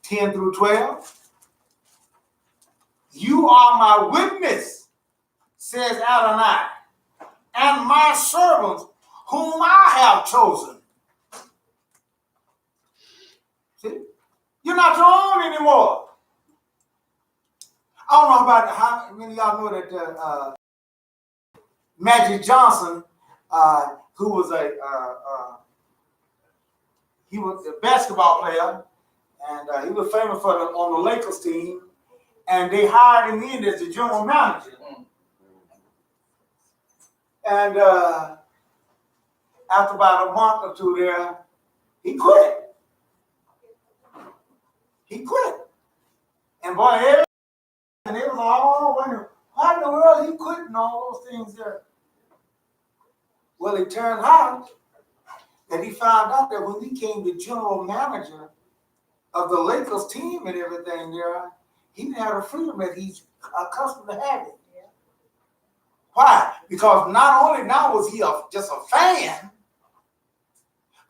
10 through 12. You are my witness, says Adonai, and my servants whom I have chosen. See? You're not your own anymore. I don't know about how many of y'all know that Magic Johnson, who was he was a basketball player, and he was famous on the Lakers team, and they hired him in as the general manager. And after about a month or two there, he quit. And boy, and they was all wondering, why in the world he quitting all those things there? Well, it turned out that he found out that when he became the general manager of the Lakers team and everything there, he didn't have the freedom that he's accustomed to having. Yeah. Why? Because not only now was he just a fan,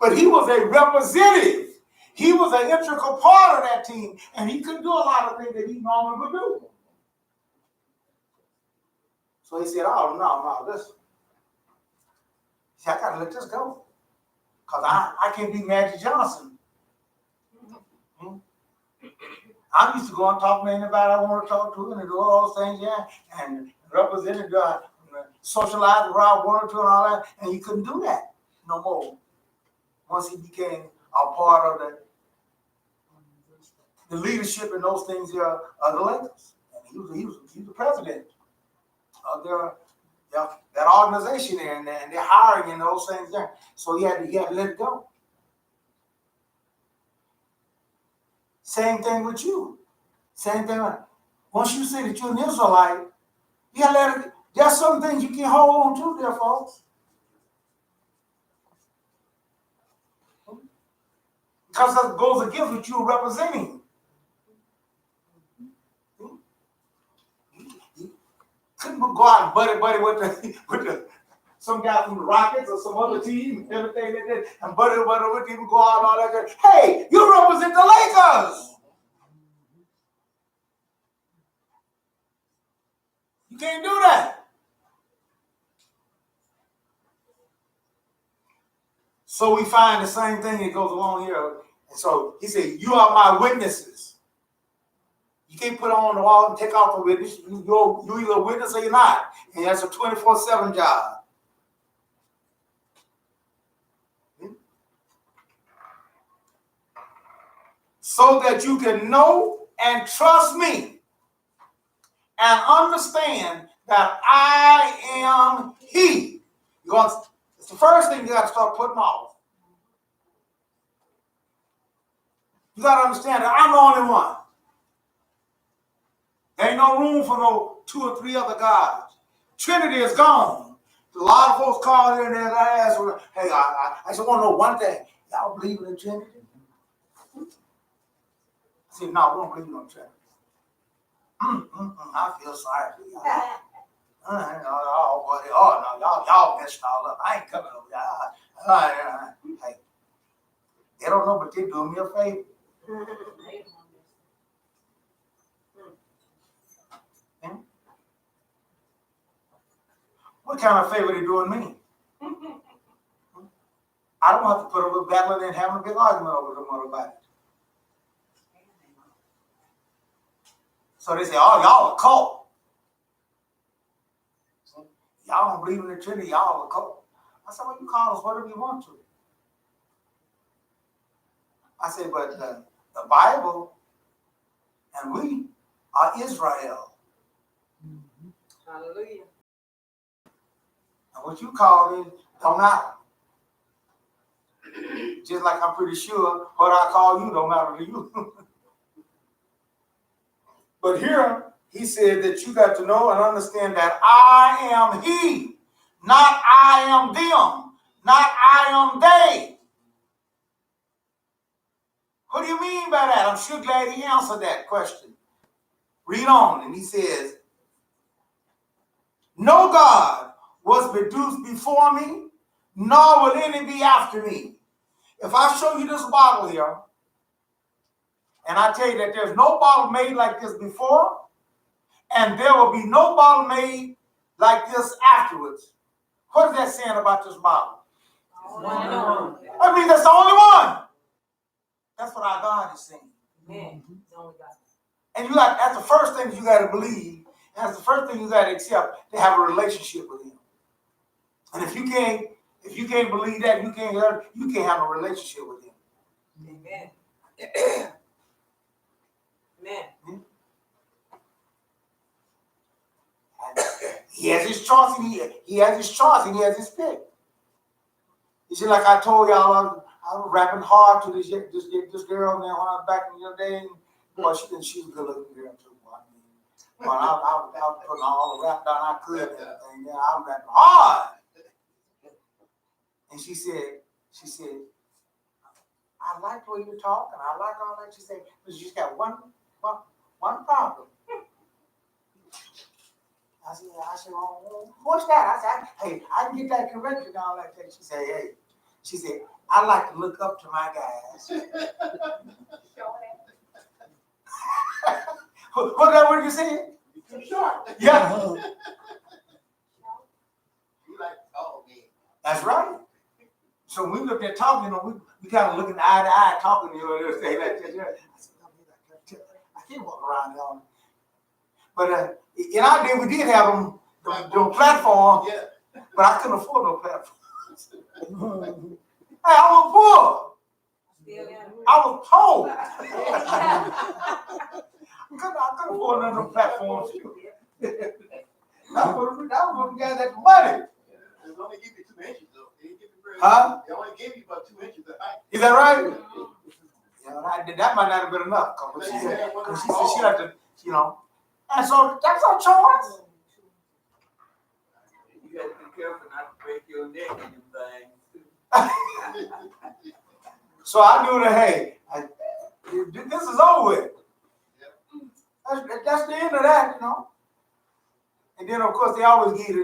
but he was a representative. He was an integral part of that team, and he couldn't do a lot of things that he normally would do. So he said, oh, no, listen. He said, I got to let this go. Because I can't be Magic Johnson. I'm used to go and talk to anybody I want to talk to and do all those things, yeah, and represent, socialize around one or two and all that, and he couldn't do that no more. Once he became a part of the leadership and those things there of the Lakers. And he was the president of that organization there, and they're hiring and those things there. So he had to let it go. Same thing with you. Same thing. Once you say that you're an Israelite, you gotta let it. There's some things you can hold on to there, folks. Because that goes against what you're representing. You couldn't go out and buddy with some guy from the Rockets or some other team and everything like that, and buddy with him, go out and all that. Hey, you represent the Lakers. You can't do that. So we find the same thing that goes along here. And so he said, you are my witnesses. You can't put on the wall and take off the witness. You're either a witness or you're not. And that's a 24/7 job. So that you can know and trust me and understand that I am he. It's the first thing you got to start putting off. You got to understand that I'm the only one. There ain't no room for no 2 or 3 other gods. Trinity is gone. A lot of folks call in there and ask, hey, I just want to know one thing. Y'all believe in the Trinity? I said, no, we don't believe in the Trinity. I feel sorry for y'all. No, y'all messed all up. I ain't coming over y'all. Hey, they don't know, but they're doing me a favor. What kind of favor they doing me? I don't have to put up with battling and having a big argument over the mother. So they say, oh, y'all a cult. Y'all don't believe in the Trinity, y'all a cult. I said, well, you call us whatever you want to. I said, but the Bible and we are Israel. Hallelujah. And what you call it don't matter. Just like I'm pretty sure what I call you don't matter to you. But here, he said that you got to know and understand that I am he, not I am them, not I am they. What do you mean by that? I'm sure glad he answered that question. Read on, and he says, no God was produced before me, nor will any be after me. If I show you this bottle here, and I tell you that there's no bottle made like this before, and there will be no bottle made like this afterwards. What is that saying about this bottle? I mean, that's the only one. That's what our God is saying. And that's the first thing you got to believe. And that's the first thing you got to accept, to have a relationship with him. And if you can't believe that, you can't have a relationship with him. Amen. Amen. He has his choice, and he has his choice, and he has his pick. You see, like I told y'all, I was rapping hard to this girl, man, when I was back in the day. Boy, she was a good looking girl too. I was putting all the rap down I could and everything. Yeah, I was rapping hard. And she said, I like the way you talk, and I like all that. She said, but she's got one problem. I said, well, what's that? I said, hey, I can get that corrected and all that. She said, I like to look up to my guys. What you saying? Too short. Yeah. You like, oh, man. That's right. So when we looked at talking, we kind of looking eye to eye talking, I said, I can't walk around y'all. But in our day, we did have them platform, Yeah. but I couldn't afford no platform. Hey, I was poor. I was poor. I couldn't afford none of them platforms. That was the guy that money. They only give you 2 inches, though. They didn't give you very Huh? They only gave you about 2 inches of height. Is that right? Yeah, that might not have been enough. Cause she said she had to, And so that's our choice. You got to be careful not to break your neck and them things. So I knew that, hey, this is over with. That's the end of that, And then, of course, they always give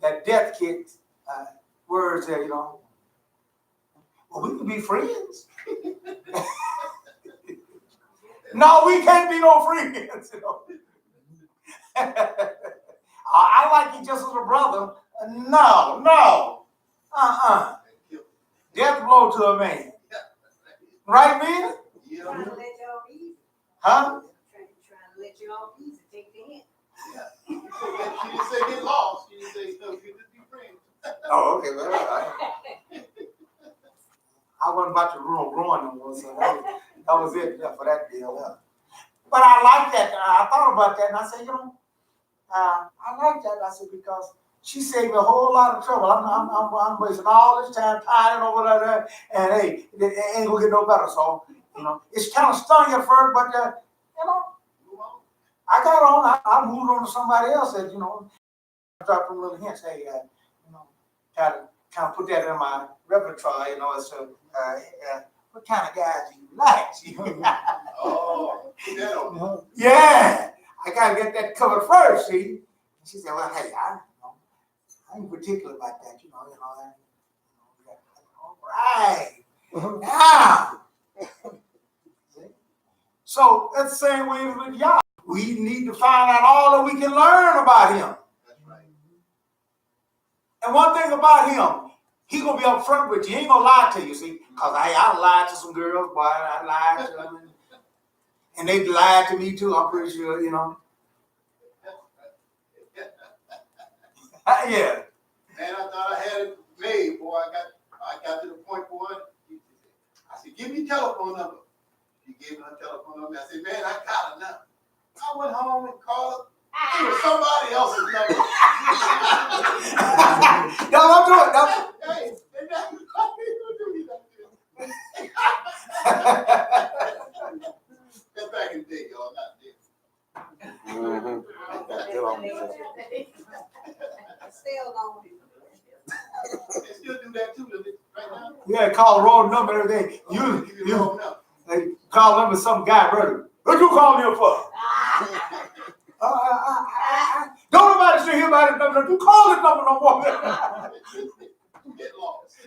that death kick words there, well, we can be friends. No, we can't be no friends. I like you just as a brother. No. Death blow to a man. Right, man? Yeah. Trying to let y'all easy. Huh? Trying to let you off easy. Take the hint. She didn't say get lost. She didn't say, no, you just be friends. Oh, okay. Well, I wasn't about to ruin no more, so that was it for that deal. But I like that. I thought about that, and I said, I like that. I said, because she saved me a whole lot of trouble. I'm wasting all this time pining over there, and hey, it ain't gonna get no better. So, it's kind of stung at first, but I got on. I moved on to somebody else that, dropped them little hints. Hey, try to kind of put that in my repertoire, as to what kind of guys do you like? Oh, put that on. Yeah, I gotta get that covered first, see. And she said, well, hey, I ain't particular about that, all right. Now, so that's the same way with Yah. We need to find out all that we can learn about him. That's right. And one thing about him, he gonna be up front with you. He ain't gonna lie to you, see? Because I lied to some girls, boy. I lied to them. And they lied to me too, I'm pretty sure, Yeah. Yeah. Man, I thought I had it made, boy. I got to the point, boy. I said, give me your telephone number. She gave me her telephone number. I said, man, I got it now. I went home and called her. It was somebody else's number. No, don't do it. Don't. Hey, and that's what people do. That's back in the day, y'all, not this. They still do that too, right now. Yeah, call the wrong number every day. You they call them with some guy, brother. What you calling him for? Don't nobody say here about it number. You call this number no more. Get lost.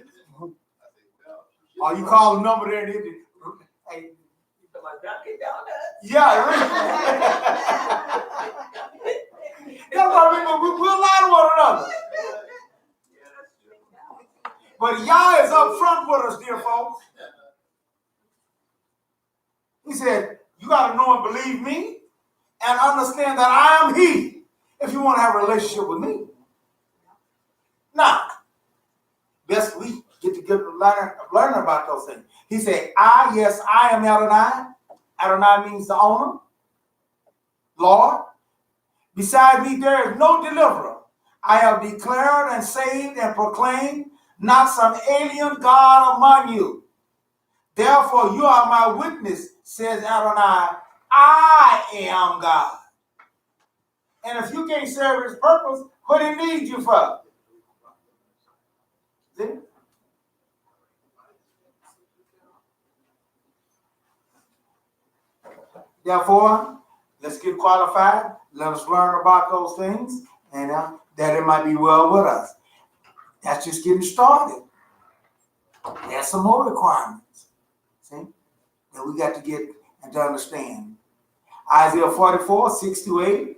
Or you call the number there and it, hey, Dunkin' Donuts. yeah, really. That's what I mean. We'll lie to one another. But Yah is up front with us, dear folks. He said, you got to know and believe me and understand that I am he if you want to have a relationship with me. Now, best we get to learn about those things. He said, yes, I am Adonai. Adonai means the owner, Lord. Beside me, there is no deliverer. I have declared and saved and proclaimed, not some alien God among you. Therefore, you are my witness, says Adonai. I am God. And if you can't serve his purpose, what he needs you for? See? Therefore, let's get qualified. Let us learn about those things, and that it might be well with us. That's just getting started. There's some more requirements, see, that we got to get and to understand. Isaiah 44, 6-8.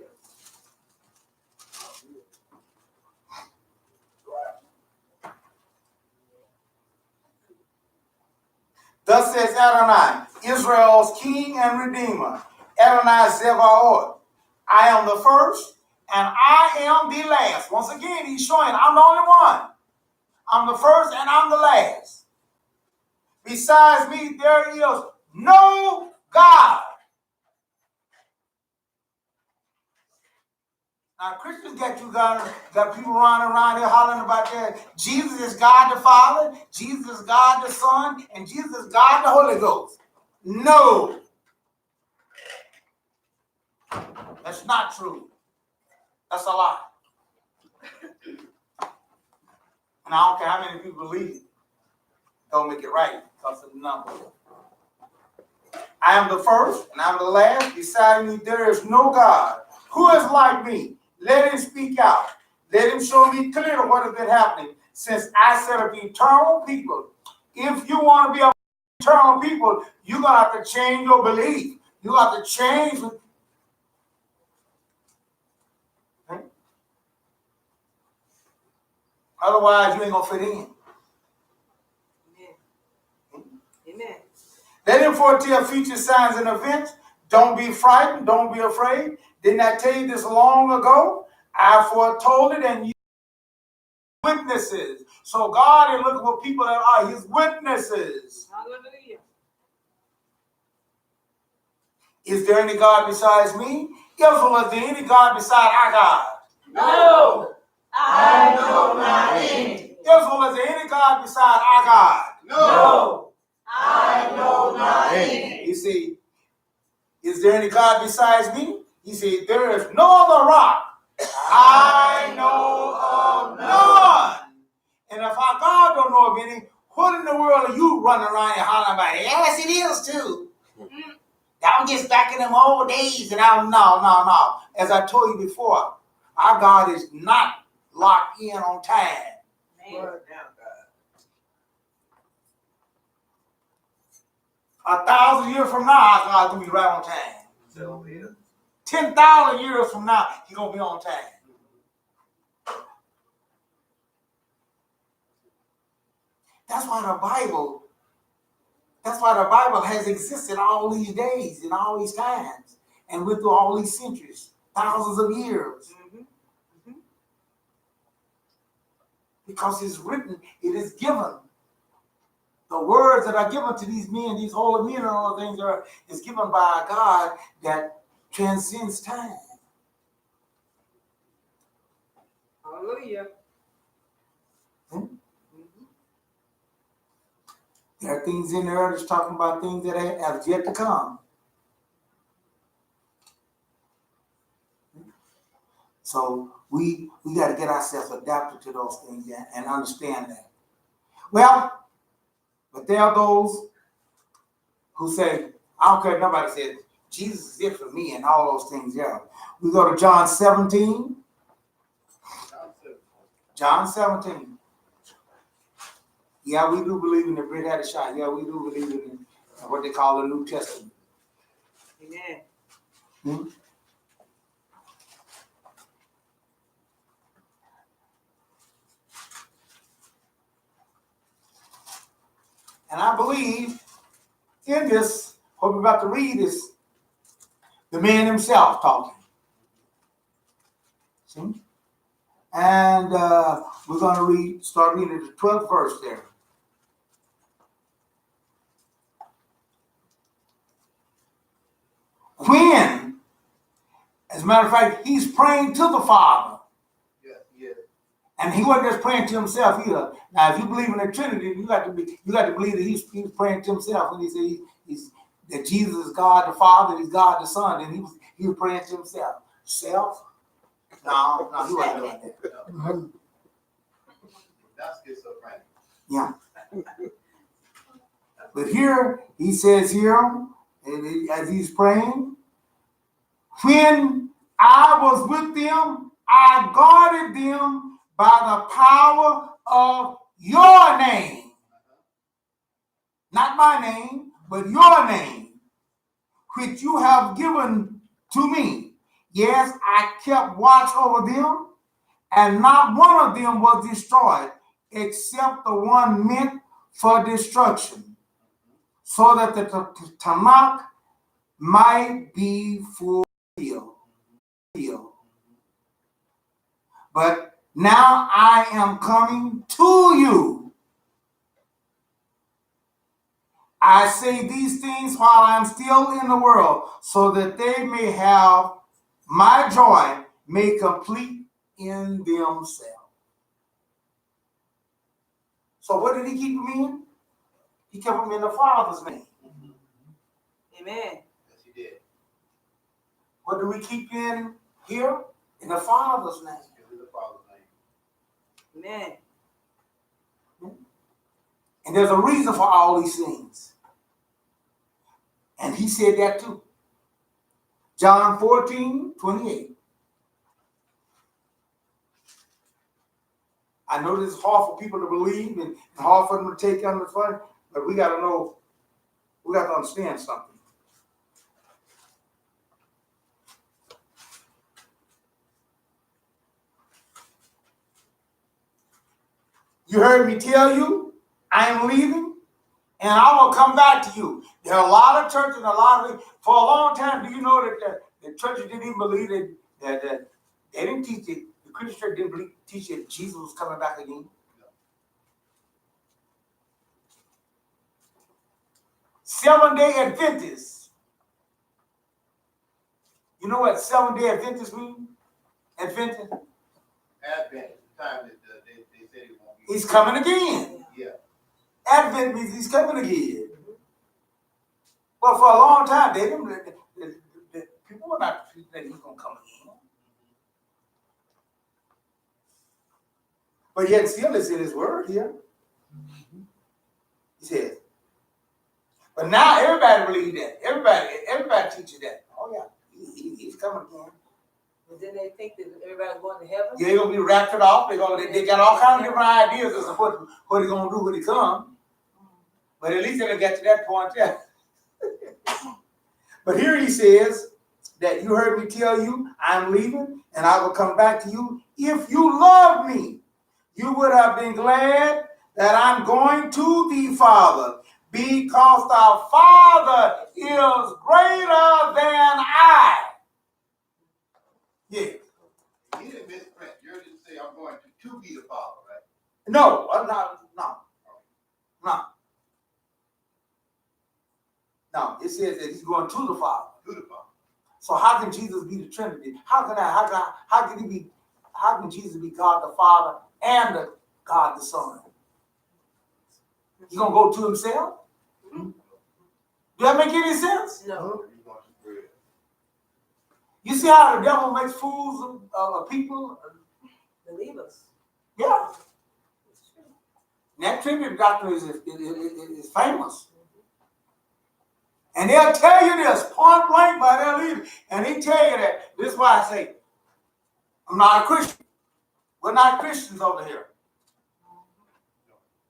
Thus says Adonai, Israel's king and redeemer, Adonai Zebaoth. I am the first and I am the last. Once again, he's showing I'm the only one. I'm the first and I'm the last. Besides me, there is no God. Now, Christians got people running around here hollering about that. Jesus is God the Father, Jesus is God the Son, and Jesus is God the Holy Ghost. No. That's not true. That's a lie. And I don't care how many people believe it. Don't make it right because of the number. I am the first and I'm the last. Beside me, there is no God. Who is like me? Let him speak out. Let him show me clearly what has been happening since I set up eternal people. If you want to be an eternal people, you're going to have to change your belief. You have to change. Okay? Otherwise, you ain't going to fit in. Amen. Let him foretell future signs and events. Don't be frightened. Don't be afraid. Didn't I tell you this long ago? I foretold it and you witnesses. So God is looking for people that are his witnesses. Hallelujah. Is there any God besides me? Israel, is there any God beside our God? No. I know not any. Israel, is there any God beside our God? No. I know not any. You see, is there any God besides me? He said, there is no other rock. I know of none. And if our God running around and hollering about it. Yes, it is too. That was just back in them old days, and no. As I told you before, our God is not locked in on time. Man. Right. Now, God. 1,000 years from now, our God's gonna be right on time. So is. 10,000 years from now, He's gonna be on time. That's why the Bible has existed all these days and all these times and went through all these centuries, thousands of years. Because it's written, it is given. The words that are given to these men, these holy men and all the things is given by a God that transcends time. Hallelujah. There are things in there that's talking about things that have yet to come. So we got to get ourselves adapted to those things and understand that. Well, but there are those who say, I don't care if nobody says, Jesus is it for me and all those things. Yeah. We go to John 17. John 17. Yeah, we do believe in the bread had a shot. Yeah, we do believe in what they call the New Testament. Amen. And I believe in this, what we're about to read is the man himself talking. See? And we're going to start reading the 12th verse there. When, as a matter of fact, he's praying to the Father. Yeah. And he wasn't just praying to himself either. Now, if you believe in the Trinity, you got to believe that he's praying to himself. When he said that Jesus is God the Father, he's God the Son, and he was praying to himself. Self? No, he wasn't doing that. That's schizophrenic. Yeah. But here, he says here, as he's praying, when I was with them, I guarded them by the power of your name. Not my name, but your name, which you have given to me. Yes, I kept watch over them, and not one of them was destroyed, except the one meant for destruction, so that the Tanakh might be fulfilled. But now I am coming to you. I say these things while I am still in the world, so that they may have my joy made complete in themselves. So what did he keep them in? He kept them in the Father's name. Amen. Yes, he did. What do we keep in here? In the Father's name. In the Father's name. Amen. And there's a reason for all these things. And he said that too. John 14:28. I know this is hard for people to believe and hard for them to take under fun, but we got to know, we got to understand something. You heard me tell you, I am leaving, and I will come back to you. There are a lot of churches, for a long time, do you know that the churches didn't even believe that they didn't teach it, the Christian church didn't teach that Jesus was coming back again? Seventh-day Adventists. You know what Seventh-day Adventists mean? Adventist? Advent, the time that they said he won't be. He's coming again. Yeah. Advent means he's coming again. But for a long time, they didn't. The people were not that he's gonna come again. But yet still it's in his word here. He says, But now everybody believes that. Everybody teaches that. Oh yeah, he's coming again. But then they think that everybody's going to heaven. Yeah, they're gonna be raptured off. They got all kinds of different ideas as to what he's gonna do when he comes. But at least they done got to that point there. But here he says that you heard me tell you, I'm leaving, and I will come back to you. If you love me, you would have been glad that I'm going to the Father, because the Father is greater than I. Yeah. You didn't misprint. You didn't say I'm going to be the Father, right? No. It says that he's going to the Father. To the Father. So how can Jesus be the Trinity? How can Jesus be God the Father and God the Son? He's gonna go to himself? Do that make any sense? No. You see how the devil makes fools of people? Believers. Yeah. And that Trinity doctrine is famous. And they'll tell you this point blank by their leader. And they tell you that. This is why I say, I'm not a Christian. We're not Christians over here.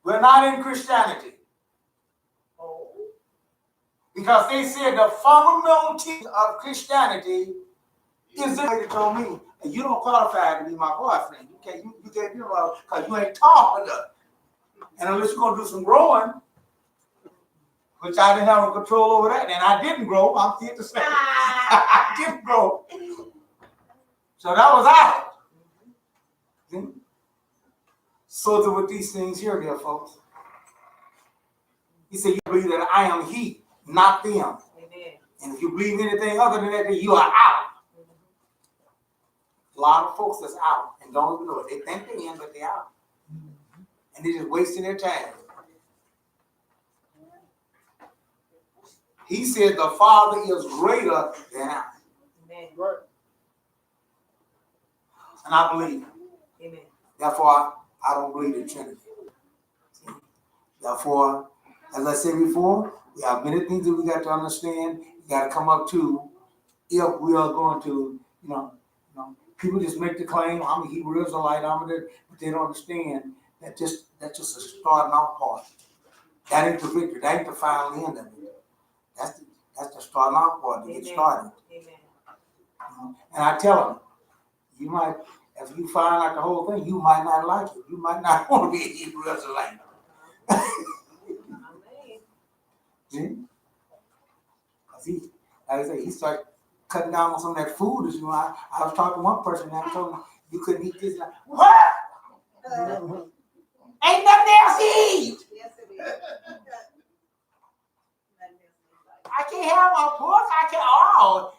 We're not in Christianity. Because they said the fundamental teaching of Christianity is this. They told me, you don't qualify to be my boyfriend. You can't be about because you ain't taught enough. And unless you're gonna do some growing, which I didn't have no control over that, and I didn't grow. I'm here to say I didn't grow. So that was out. So with these things here, dear folks. He said, you believe that I am he, not them. Amen. And if you believe anything other than that, then you are out. A lot of folks that's out and don't even know it. They think they're in, but they're out. And they're just wasting their time. He said the Father is greater than I. Amen. And I believe it. Amen. Therefore, I don't believe in Trinity. Therefore, as I said before, we have many things that we got to understand. We got to come up to if we are going to, people just make the claim, I'm a Hebrew Israelite, but they don't understand that that's just a starting off part. That ain't the victory. That ain't the final end of it. That's the starting off part to get started. Amen. And I tell them, you might, if you find out the whole thing, you might not like it. You might not want to be a Hebrew Israelite. See? Because like I say, he started cutting down on some of that food. I was talking to one person and I told him, you couldn't eat this. Like, what? Ain't nothing else to eat. Yes, it is. I can't have my pork. I can't. Oh.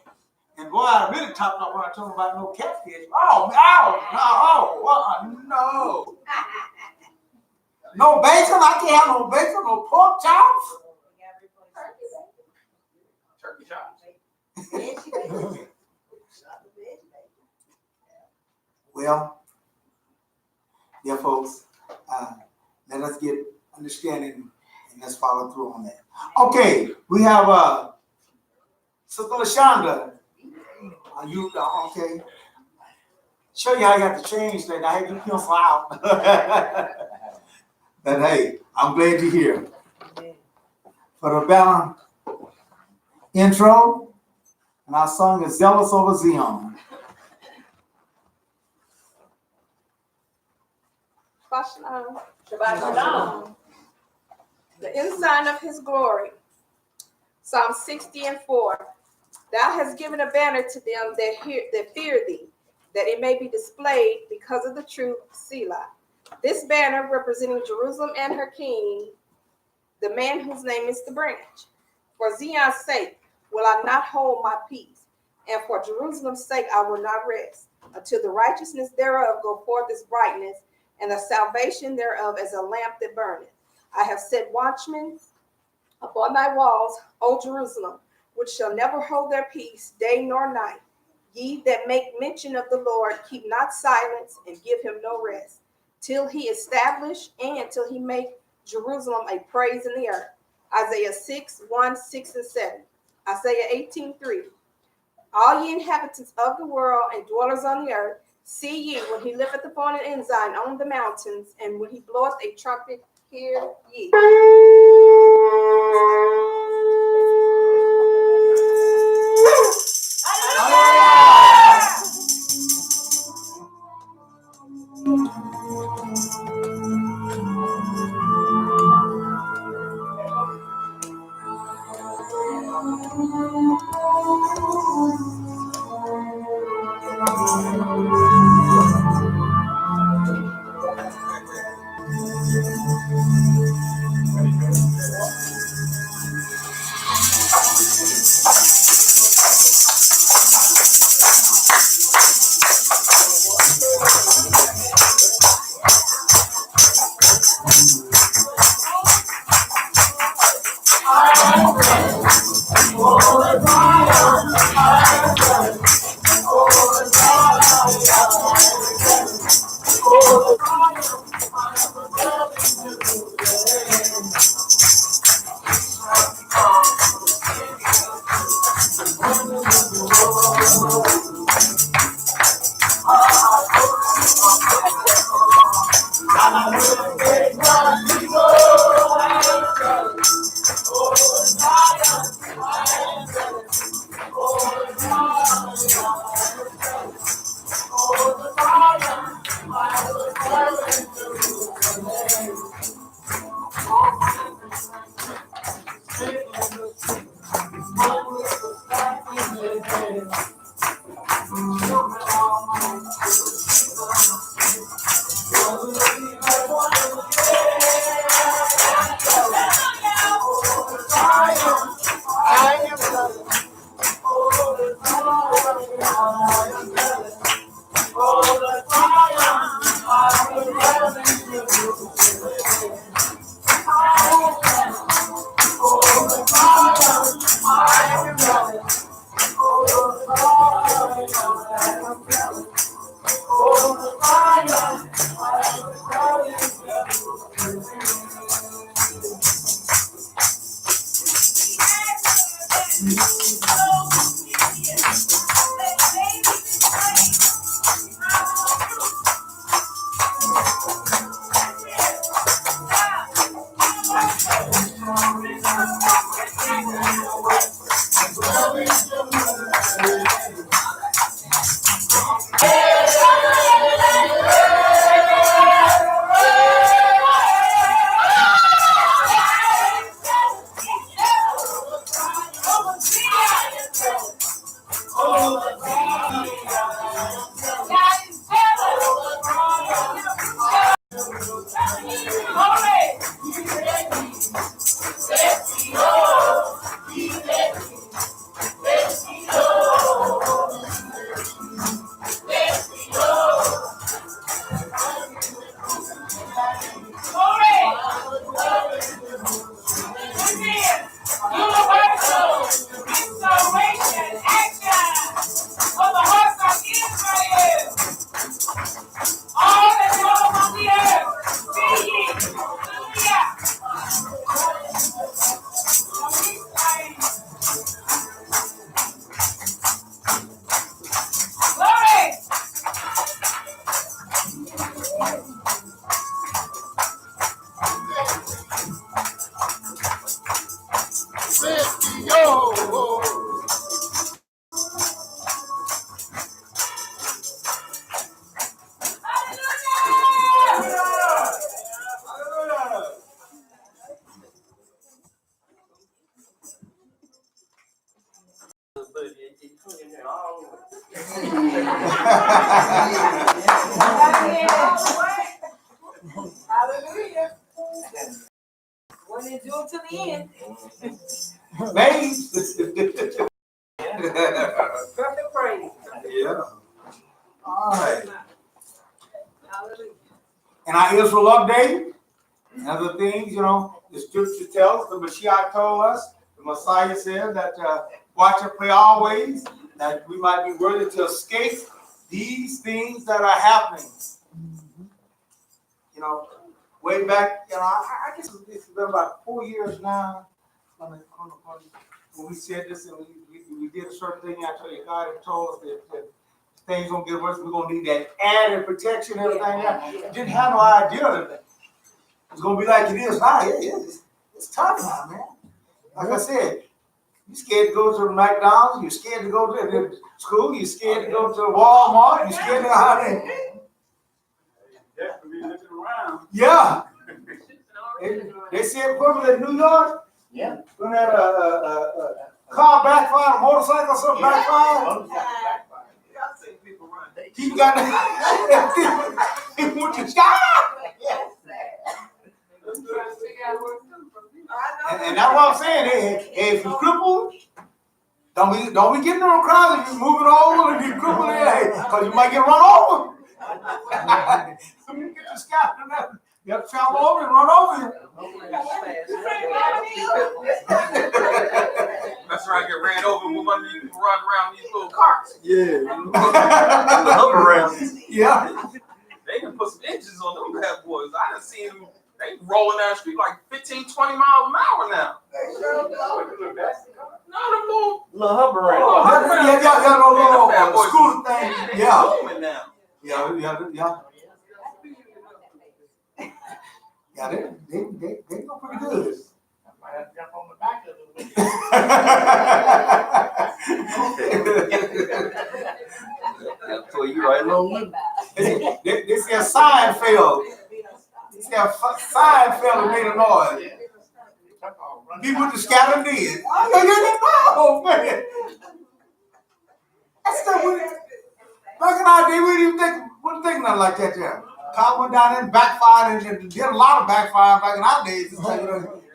And boy, I really talked about when I told him about no catfish. No. No bacon. I can't have no bacon, no pork chops. Turkey chops. Well, dear folks, let us get understanding and let's follow through on that. Okay, we have Sister LaShonda. Are you okay? Show you how you have to change that. I had you pencil out. But hey, I'm glad you're here. For the banner intro, and our song is Zealous Over Zion. Shabbat Shalom. The ensign of his glory. Psalm 60:4. Thou hast given a banner to them that fear thee, that it may be displayed because of the truth, Selah. This banner representing Jerusalem and her king, the man whose name is the branch. For Zion's sake will I not hold my peace, and for Jerusalem's sake I will not rest, until the righteousness thereof go forth as brightness, and the salvation thereof as a lamp that burneth. I have set watchmen upon thy walls, O Jerusalem, which shall never hold their peace day nor night. Ye that make mention of the Lord, keep not silence, and give him no rest, till he establish and till he make Jerusalem a praise in the earth. Isaiah 6, 1, 6, and 7. Isaiah 18, 3. All ye inhabitants of the world and dwellers on the earth, see ye when he lifteth upon an ensign on the mountains, and when he bloweth a trumpet, hear ye. Hallelujah. When they do it to the end. Babes. Perfect praise. Yeah. All right. Hallelujah. And our Israel update, and other things, the scripture tells, the Mashiach told us, the Messiah said that watch and pray always, that we might be worthy to escape these things that are happening. Way back, I guess it's been about 4 years now. when we said this and we did a certain thing, I tell you, God had told us that things gonna get worse. We're gonna need that added protection and everything. Didn't have no idea that it's gonna be like it is now. It's tough now, man. Like I said, you're scared to go to the McDonald's, you're scared to go to the school, you're scared to go to Walmart, you're scared to go out there. Definitely looking around. Yeah. They said probably in New York, Yeah. when that car backfire, a motorcycle or something backfire, Y'all seen people run. he got he went to sky. And that's what I'm saying. Hey, if you're crippled, don't be getting on crowds if you're moving over and you're crippled there, because you might get run over. So you get the sky, you have to travel over and run over him. That's right, I get ran over with one of these people running around these little carts. Yeah. The hover around. Yeah. They can put some engines on them bad boys. I done seen them, they rolling down the street like 15, 20 miles an hour now. No, them Little hover around. Yeah, no little scooter thing. Yeah. Booming now. Yeah. Yeah, they go pretty good. I might have to jump on the back of it. So you right along. They say a sign fell. They say a sign fell and made a noise. People with the scatter did. Oh, man. That's stuff we, back in our day, we didn't even wouldn't think nothing like that there. Car went down there and backfired and did a lot of backfire back in our days. It's like,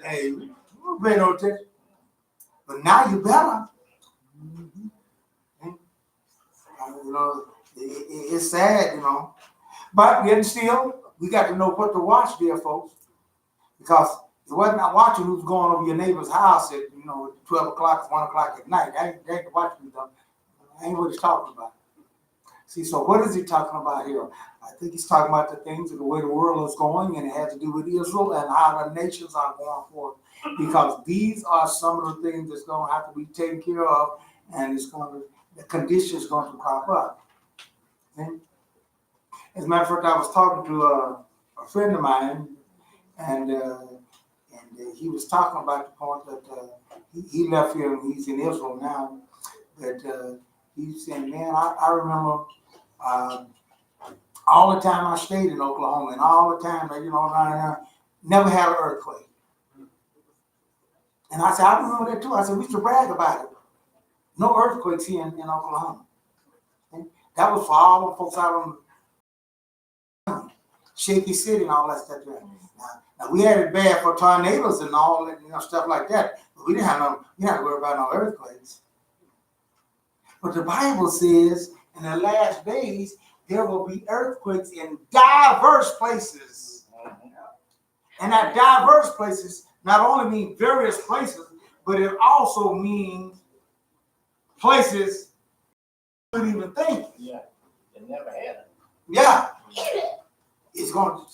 hey, we don't pay no attention. But now you better. You know, it's sad, you know. But yet still, we got to know what to watch, dear folks. Because it wasn't not watching who's going over your neighbor's house at, 12 o'clock, 1 o'clock at night. That ain't watching them. That ain't what he's talking about. See, so what is he talking about here? I think he's talking about the things of the way the world is going, and it has to do with Israel and how the nations are going forward. Because these are some of the things that's going to have to be taken care of, and the conditions going to crop up. Okay? As a matter of fact, I was talking to a friend of mine, and he was talking about the point that he left here and he's in Israel now. That he's saying, man, I remember all the time I stayed in Oklahoma, and all the time that never had an earthquake. And I said, I remember that too. I said, we used to brag about it. No earthquakes here in Oklahoma. Okay? That was for all the folks out on Shaky City and all that stuff there. Now we had it bad for tornadoes and all that, stuff like that. But we didn't have to worry about no earthquakes. But the Bible says in the last days there will be earthquakes in diverse places. And that diverse places not only mean various places, but it also means places you wouldn't even think. Yeah, they never had it. Yeah. It's going to.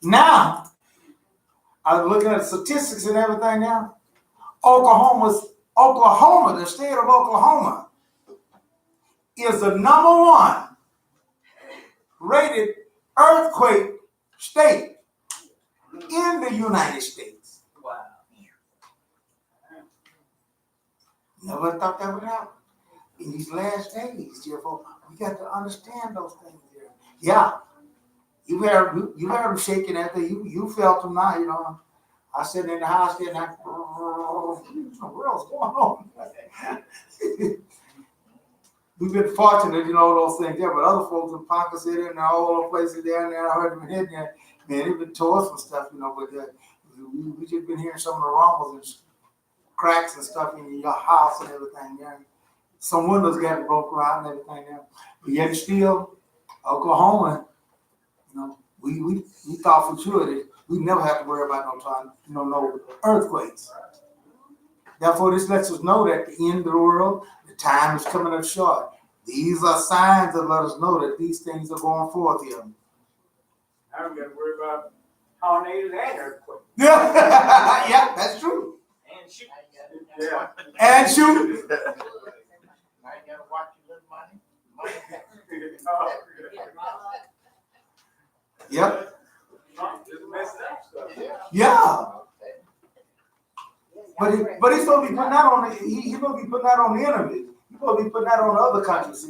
Now, I'm looking at statistics and everything now. Oklahoma, the state of Oklahoma, is the #1 rated earthquake state in the United States. Wow. Never thought that would happen. In these last days, dear folks, we got to understand those things here. Yeah. You heard them shaking that thing. You felt them now, I sat in the house there and what else going on? We've been fortunate, those things there, but other folks in Ponca City and all those places down there, I heard them hit there. Man, they've been told us some stuff, but we just been hearing some of the rumbles and cracks and stuff in your house and everything there. Some windows got broken out and everything there. But yet still, Oklahoma, we thought for sure that we never have to worry about no earthquakes. Therefore, this lets us know that the end of the world, the time is coming up short. These are signs that let us know that these things are going forth here. I don't got to worry about tornadoes and earthquakes. Yeah, that's true. And shoot. Yeah. And shoot. Now you gotta watch your little money. Yep. Trump just messed up stuff. Yeah. But he's supposed to be putting that on he's supposed to be putting that on the enemy. He's supposed to be putting that on the other countries.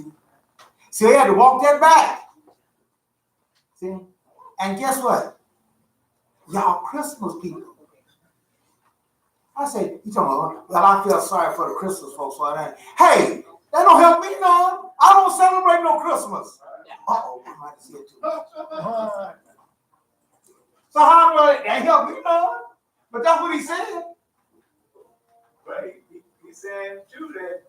See, he had to walk that back. See? And guess what? Y'all Christmas people. I say, you talking about, well, I feel sorry for the Christmas folks for that. Hey, that don't help me none. I don't celebrate no Christmas. Uh-oh, I might see it too. So how do I, that help me none? But that's what he said. But he said too that,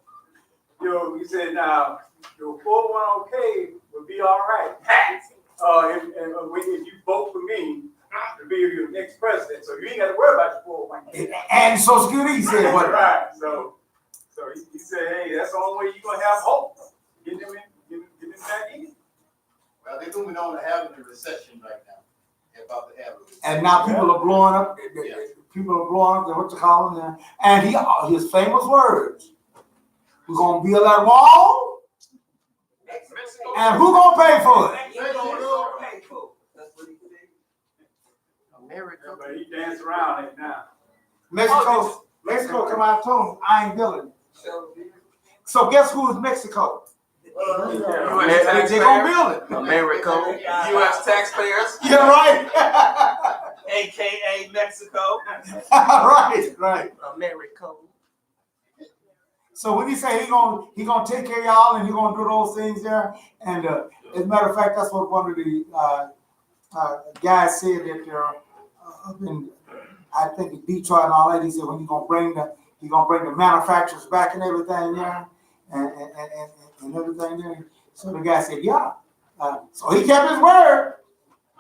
he said now, your 401k will be all right. If you vote for me to be your next president, so you ain't got to worry about your 401k. And Social Security, he said, what? Right. So he said, hey, that's the only way you're gonna have hope. Get them back in. Well, they're moving on to having a recession right now. They're about to have a recession. And now people are blowing up. People are blowing up. What you call them? And his famous words: "We're gonna build that wall, Mexico. and who gonna pay for it?" But he danced around it now. Mexico come out and told him, "I ain't building." So guess who is Mexico? U.S. They gonna build it. America. U.S. taxpayers, Yeah, right. a.k.a. Mexico. right. America. So when he say he gonna take care of y'all and he gonna do those things there, and as a matter of fact, that's what one of the guys said that they're up in, I think in Detroit and all that. He said when he gonna bring the manufacturers back and everything there, and everything there. So the guy said, yeah. So he kept his word.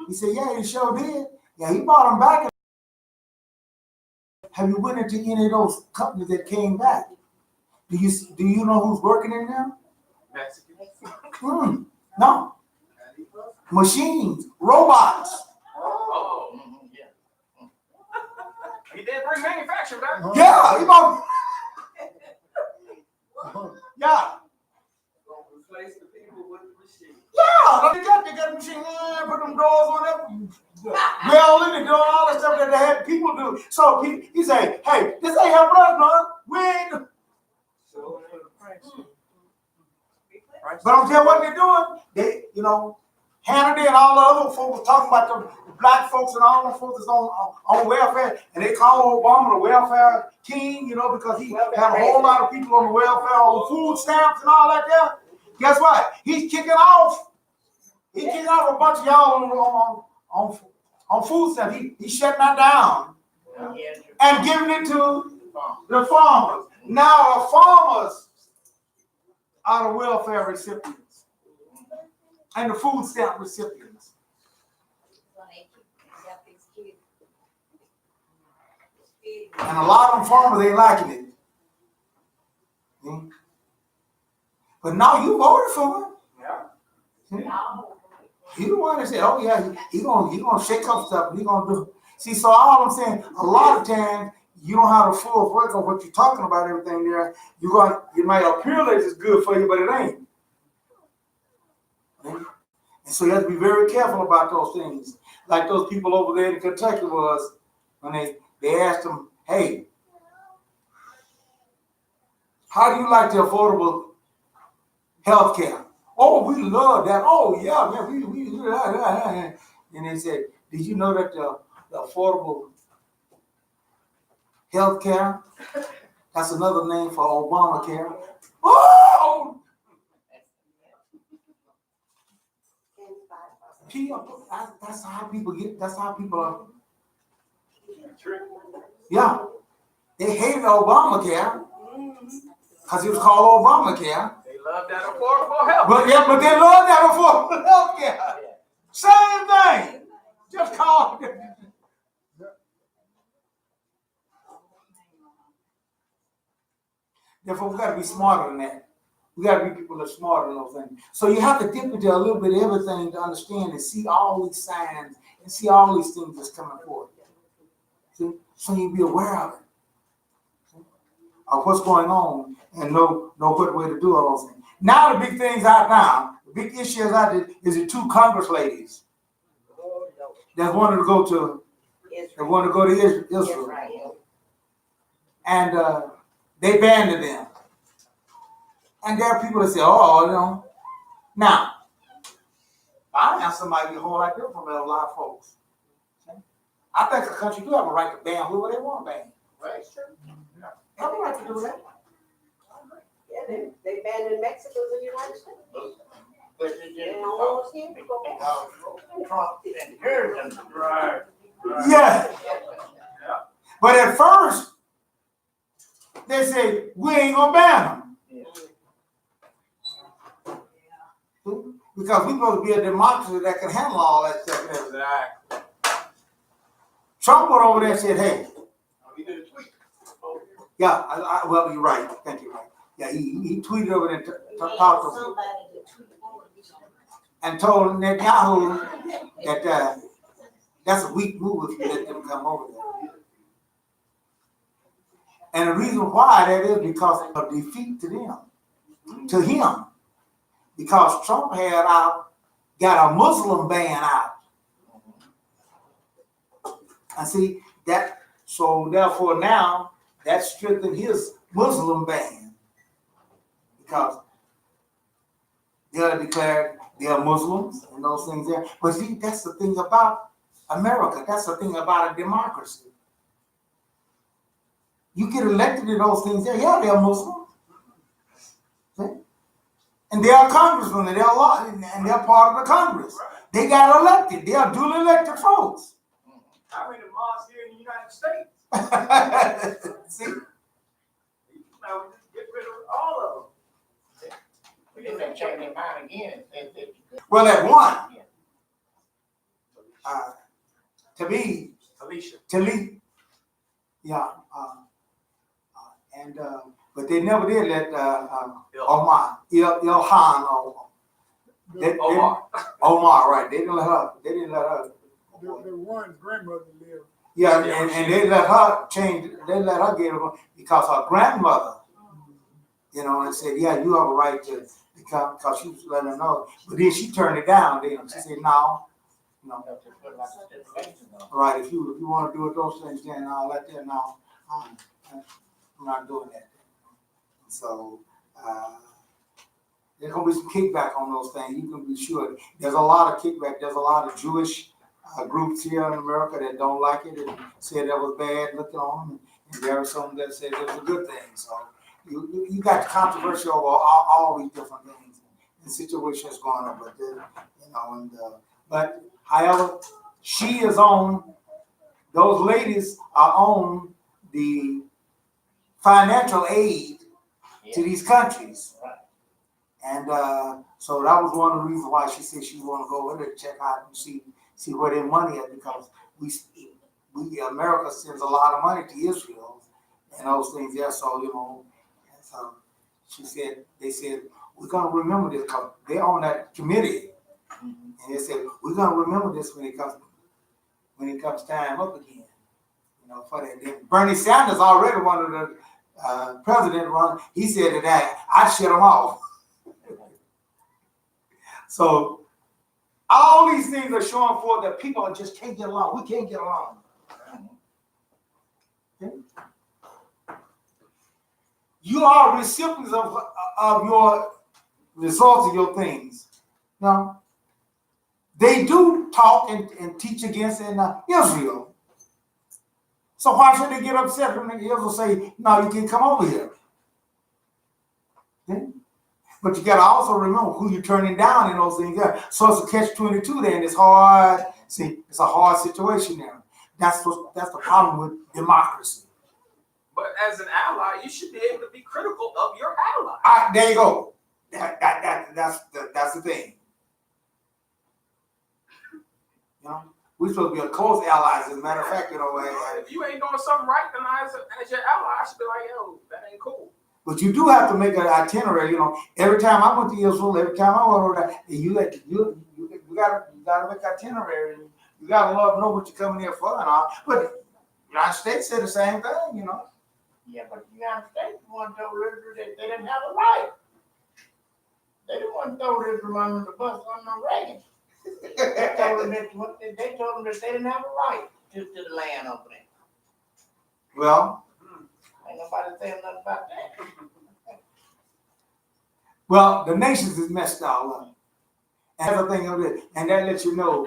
He said, yeah, he sure did. Yeah, he brought them back. Have you went into any of those companies that came back? Do you know who's working in them? Mexican. No. Machines, robots. Oh. He did bring manufacturing back. Yeah, he brought. Yeah. Replace the people with the machine. Yeah, they got the machine, put them doors on them, well in the door, all that stuff that they had people do. So he said, hey, this ain't helping us, man. We ain't. But I'm telling you what they're doing. They, Hannity and all the other folks talking about the black folks and all the folks that's on welfare, and they call Obama the welfare king, because he had a whole lot of people on the welfare, on food stamps and all that there. Guess what? He's kicking off. He's kicking off a bunch of y'all on food stamps. He's shutting that down and giving it to the farmers. Now the farmers are the welfare recipients and the food stamp recipients. And a lot of them farmers ain't liking it. But now you voted for him. He the one that said, "Oh yeah, he gonna shake up stuff and he gonna do." See, so all I'm saying, a lot of times you don't have the full work of what you're talking about. Everything there, it might appear that it's good for you, but it ain't. And so you have to be very careful about those things. Like those people over there in Kentucky was when they asked them, "Hey, how do you like the affordable health care?" "Oh, we love that. Oh, yeah, man, we love that." And they said, "Did you know that the affordable health care, that's another name for Obamacare?" Oh! That's how people are. Yeah. They hated Obamacare because it was called Obamacare. They love that affordable health. But they love that affordable health care. Same thing. Just call it. Therefore, we got to be smarter than that. We got to be people that are smarter than those things. So you have to dip into a little bit of everything to understand and see all these signs and see all these things that's coming forth. See? So you be aware of it. See? Of what's going on and know what way to do all those things. Now the big things out now, the big issues out there is the two Congress ladies that wanted to go to Israel. And they banned them. And there are people that say, oh, you know. Now, I answer might be a whole lot different from a lot of folks. Okay? I think the country do have a right to ban whoever they want to ban. Right. They have a right to do that. Yeah, they banned in Mexico and the United States. But They don't want us here to go back. Trump inherited them. Right. Yeah. But at first, they say, we ain't going to ban them. Because we're supposed to be a democracy that can handle all that stuff. Exactly. Trump went over there and said, hey, He did a tweet. yeah, well, you're right. Thank you. Right. Yeah, he tweeted over there and talked to and told Netanyahu that that's a weak move if you let them come over there. And the reason why that is because of defeat to them, to him. Because Trump got a Muslim ban out. And see, so therefore now, that strengthened his Muslim ban. Because they're declared they're Muslims and those things there. But see, that's the thing about America. That's the thing about a democracy. You get elected to those things there, yeah, they're Muslim. See? And they are congressmen, and they're part of the Congress. They got elected. They are duly elected folks. How many mosques here in the United States? See? Now we just get rid of all of them. We didn't change their mind again. Well, at one, to be Alicia. Talib, yeah, but they never did let Omar, Ilhan, Omar, right? They didn't let her. The one's grandmother lived. Yeah, and they let her change. They let her get it because her grandmother, and said, yeah, you have a right to come because she was letting her know. But then she turned it down. Then she said, no. Right, if you want to do it, those things, then I'll let them know. I'm not doing that. So there's going to be some kickback on those things. You can be sure. There's a lot of kickback. There's a lot of Jewish groups here in America that don't like it and said that was bad looking on them. And there are some that said it was a good thing. So you got controversy over all these different things and situations going on. But however, she is on, those ladies are on the financial aid to these countries. And so that was one of the reasons why she said she want to go over there to check out and see where their money is, because we America sends a lot of money to Israel and those things there. So, so they said, we're going to remember this because they're on that committee. And they said, we're going to remember this when it comes time up again. For that. Then Bernie Sanders already wanted the president run. He said that I shut him off. So all these things are showing forth that people just can't get along. We can't get along. Okay? You are recipients of your results of your things. Now, they do talk and teach against Israel. So why should they get upset when Israel say, no, you can't come over here? Okay? But you got to also remember who you're turning down in those things. So it's a catch-22 there, and it's hard. See, it's a hard situation there. That's the problem with democracy. But as an ally, you should be able to be critical of your ally. There you go. That's the thing. We're supposed to be a close allies. As a matter of fact, if you ain't doing something right, then as your ally, I should be like, yo, that ain't cool. But you do have to make an itinerary. You know, every time I went to Israel, every time I went over there, you gotta make itinerary. You gotta know what you're coming here for and all. But the United States said the same thing, you know. Yeah, but the United States want to tell Israel that they didn't have a right. They didn't want to throw Israel under the bus on no Reagan. They told them that they didn't have a right to the land over there. Well, Ain't nobody saying nothing about that. well, the nations is messed all up. And that's the thing of it, and that lets you know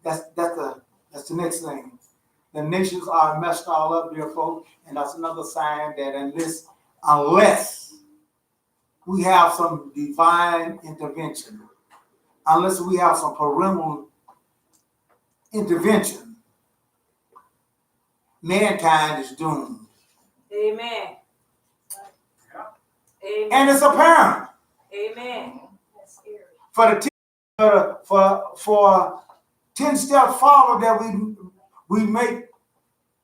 that's the next thing. The nations are messed all up, dear folks, and that's another sign that unless we have some divine intervention, unless we have some parental intervention, mankind is doomed. Amen. Amen. And it's apparent. Amen. That's scary. For 10 steps forward that we make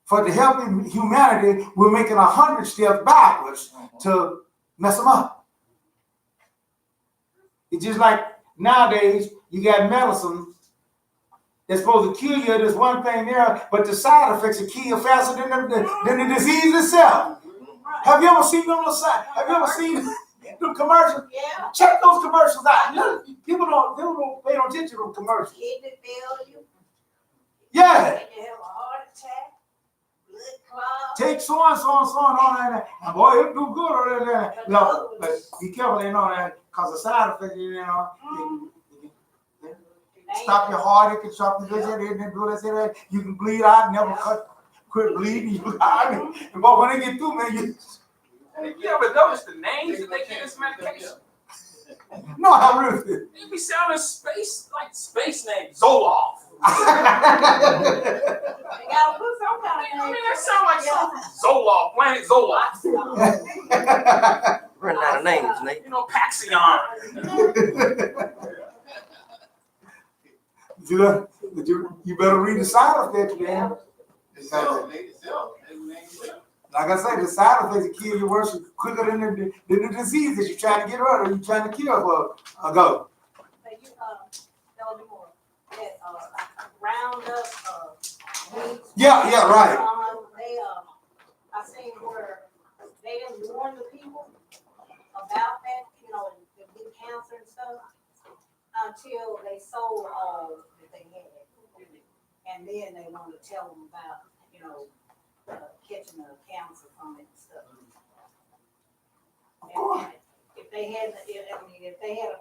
for the helping humanity, we're making 100 steps backwards to mess them up. It's just like nowadays you got medicine that's supposed to kill you. There's one thing there, but the side effects will kill you faster than the disease itself. Have you ever seen them side? Have you ever seen them commercials? Yeah. Check those commercials out. Look, people don't pay no attention to them commercials. Kidney failure. Yeah. You have a heart attack. Blood clot. Take so and so and so and all that. And boy, it'll do good over there. No, but be careful, you know that, because the side effects, you know, it stop your heart, it can stop your vision, it can do this, that. You can bleed out, never quit bleeding. You and but when they get through, man, you ever notice the names that they give this medication? no, I really did. They be sounding space names. Zoloft. They gotta put some kind of I name. mean, that sound like something. Zoloft, Planet Zoloft. Running out of names, Nate. You know, Paxion. You better read the side effects, man. Like I say, the side effects will kill you worse quicker than the disease that you're trying to get rid of, you're trying to cure for a go. Tell me more. That Roundup, weeds. Yeah, right. I seen where they didn't warn the people about that, you know, the big cancer and stuff, until they sold all that they had. And then they wanted to tell them about, you know, catching the cancer from it and stuff. And if they had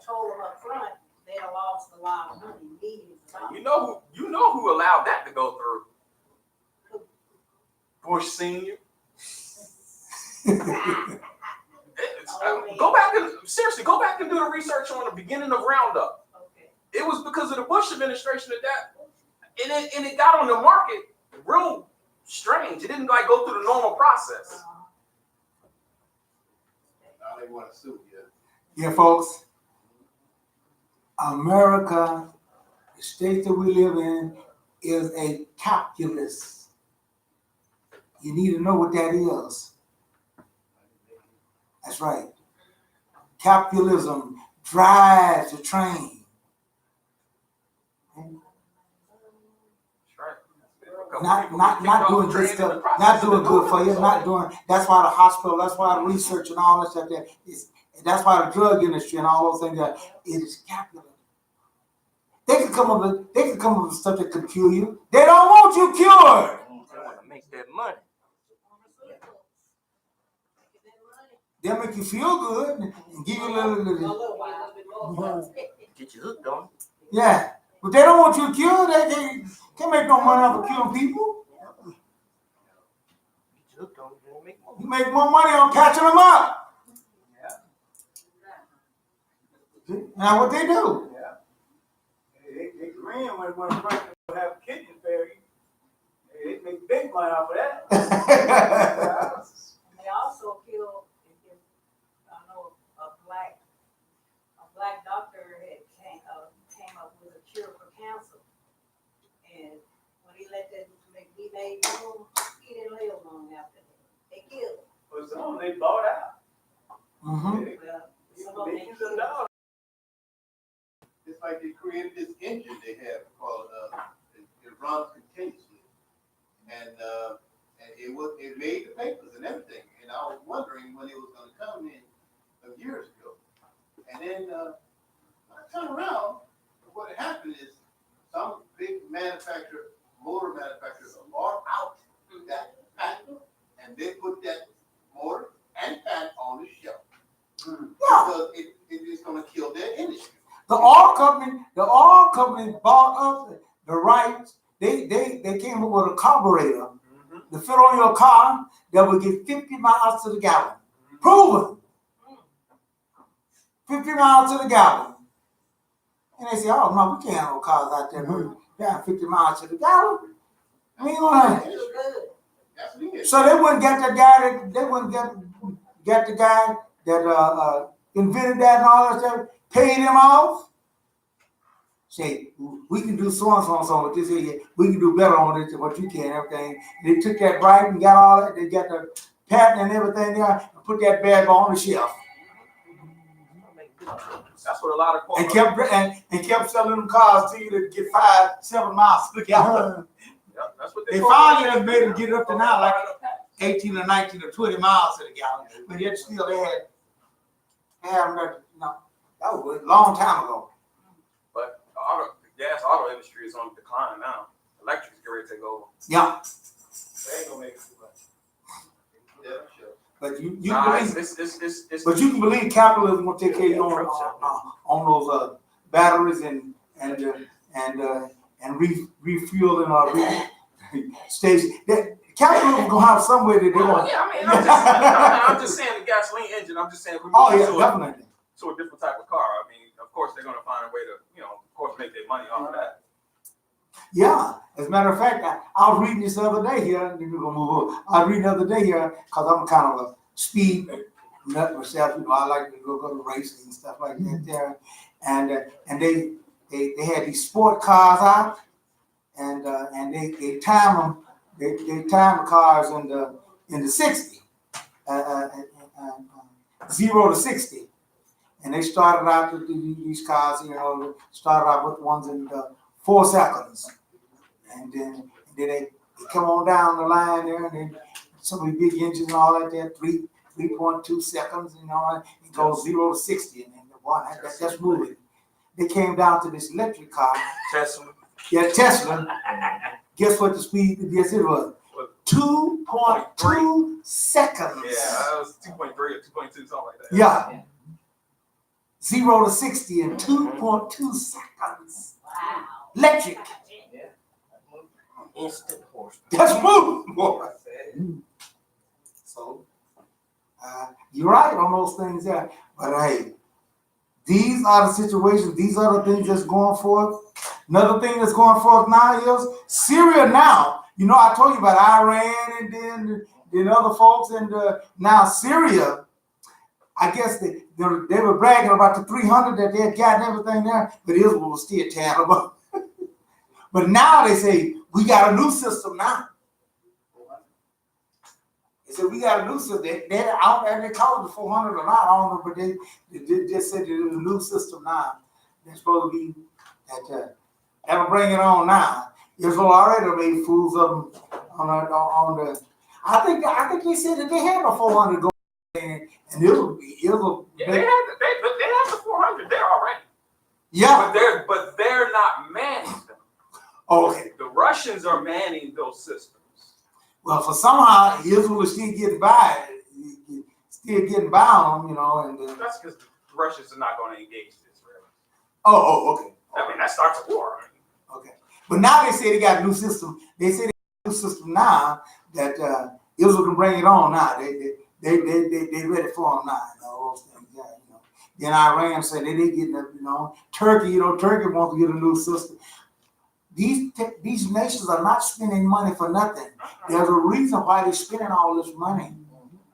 told them up front, they'd have lost a lot of money, millions of dollars. You know who allowed that to go through? Bush Senior. Go back and do the research on the beginning of Roundup. Okay. It was because of the Bush administration and it got on the market real strange. It didn't like go through the normal process. Now they want to sue you. Yeah, folks. America, the state that we live in, is a calculus. You need to know what that is. That's right. Capitalism drives the train. Not doing good stuff, not doing good for you, not doing. That's why the hospital, that's why the research and all that stuff there is. That's why the drug industry and all those things that it is capitalism. They can come up with stuff that could kill you. They don't want you cured. They want to make that money. They'll make you feel good and give you a little. Get you hooked on it. Yeah, but they don't want you cured. They can't make no money off of killing people. Get you hooked on it, then you make more. You make more money on catching them up. Now what they do? They grin when a person will have kidney failure. They make big money off of that. They also killed, I know a black doctor came up with a cure for cancer. And when he let that McD room, he didn't live long after that. They killed him. But some they bought out. Mm-hmm. Millions of dollars. It's like they created this engine they have called, it runs continuously. And it made the papers and everything. And I was wondering when it was gonna come in some years ago. And then, when I turned around, what had happened is some big motor manufacturers are out that patent, and they put that motor and patent on the shelf. Yeah. Because it is gonna kill their industry. The oil company bought up the rights. They came up with a carburetor to fit on your car that would get 50 miles to the gallon. Proven. 50 miles to the gallon. And they say, oh no, we can't have no cars out there down 50 miles to the gallon. I mean, That's what it is. so they wouldn't get the guy get the guy that invented that and all that stuff, paid him off. Say, we can do so and so and so with this here. We can do better on this than what you can, everything. They took that right and got all that. They got the patent and everything there and put that bad boy on the shelf. That's what a lot of And kept selling them cars to you to get 5-7 miles to the gallon. Yep, that's what They finally have made them get it up to now like 18 or 19 or 20 miles to the gallon. But yet still they had no, that was a long time ago. But the auto industry is on decline now. Electric's getting ready to take over. Yeah. They ain't gonna make it too much. Yeah, sure. But you Nah, believe, it's but you can believe capitalism will take care of you on those batteries and refueling or stations. Capitalism gonna have some way that they want. yeah, I mean, I'm just saying the gasoline engine. I'm just saying we Oh move yeah, definitely. to a different type of car. I mean, of course they're gonna find a way to, of course, make their money off of that. Yeah, as a matter of fact, I was reading this the other day here. We're gonna move on. I was reading the other day here because I'm kind of a speed nut myself. I like to go to races and stuff like that there. And they had these sport cars out, and they time them. They time the cars in the 60, 0 to 60. And they started out with these cars, started out with ones in 4 seconds. And then they come on down the line there, and then some of the big engines and all that there, 3.2 seconds, it goes 0 to 60. And then that's moving. They came down to this electric car. Tesla. Yeah, Tesla. Guess what the speed? Yes, it was 2.2 seconds. Yeah, that was 2.3 or 2.2, something like that. Yeah. 0 to 60 in 2.2 seconds. Wow. Electric. Instant horse. That's moving, boy. So, you're right on those things there. But hey, these are the situations, these are the things that's going forth. Another thing that's going forth now is Syria now. I told you about Iran and then other folks, and now Syria. I guess they were bragging about the 300 that they had gotten everything there, but Israel was still terrible. But now they say, we got a new system now. They said, we got a new system. They call it the 400 or not, I don't know, but they just said there's a new system now. They're supposed to be, that'll bring it on now. Israel already made fools of them on the, I think they said that they had a 400 going, and Israel. Yeah, they had the 400 there already. Yeah. But they're not manning them. Okay. The Russians are manning those systems. Well, for somehow Israel is still getting by on them, and That's because the Russians are not going to engage the Israelis. Oh, okay. I mean, that starts a war. Okay. But now they say they got a new system. They say they got a new system now that Israel can bring it on now. They ready for them now, all those things. Yeah, Then Iran said they getting Turkey, Turkey wants to get a new system. These nations are not spending money for nothing. There's a reason why they're spending all this money.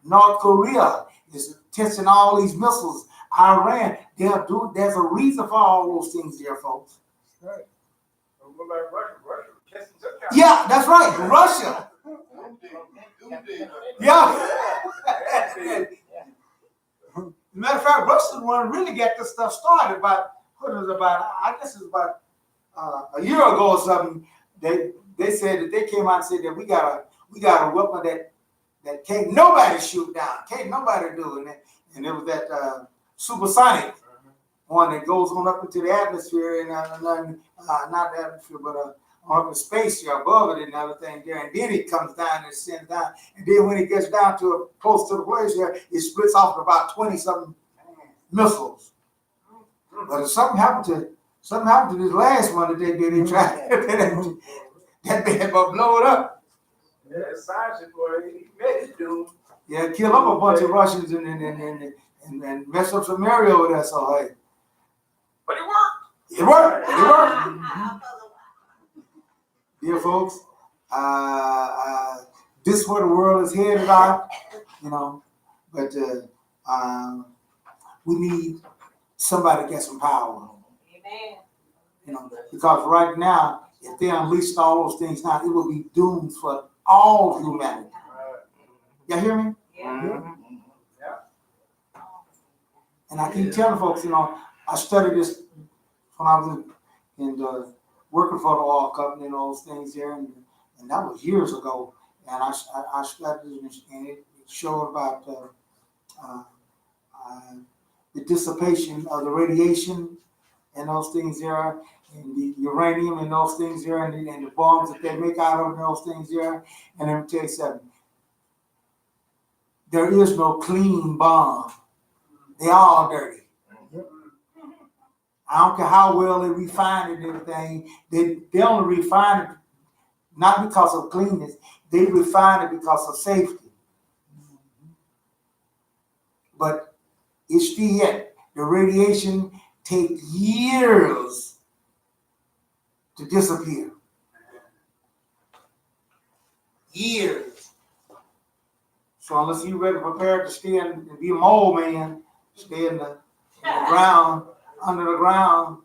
North Korea is testing all these missiles. Iran, there's a reason for all those things there, folks. Right. What about Russia? Testing some kind of- Yeah, that's right. Russia. Doomsday. Yeah. fact, Russia's one really got this stuff started about, I guess it was about a year ago or something. They said that they came out and said that we got a weapon that can't nobody shoot down, can't nobody do it. And it was that supersonic one that goes on up into the atmosphere and not the atmosphere, but up in space here above it and everything there. And then it comes down and sends down. And then when it gets down to close to the place here, it splits off to about 20-something missiles. But something happened to this last one that they tried. That bad boy blow it up. Yeah, science boy, he made it do. Yeah, kill up a bunch of Russians and mess up some area over there. So hey, But it worked. it worked. It worked. Dear folks, this is where the world is headed out, but we need somebody to get some power. Amen. Because right now, if they unleashed all those things now, it will be doomed for all humanity. Y'all hear me? Yeah. And I keep telling folks, I studied this when I was in working for the oil company and those things there, and that was years ago. And I studied it, and it showed about the dissipation of the radiation and those things there, and the uranium and those things there, and the bombs that they make out of those things there. And let me tell you something. There is no clean bomb. They all dirty. I don't care how well they refine it and everything. They only refine it not because of cleanness. They refine it because of safety. But it's still yet. The radiation takes years to disappear. Years. So unless you're ready prepared to stay and be a mole man, stay in the ground, under the ground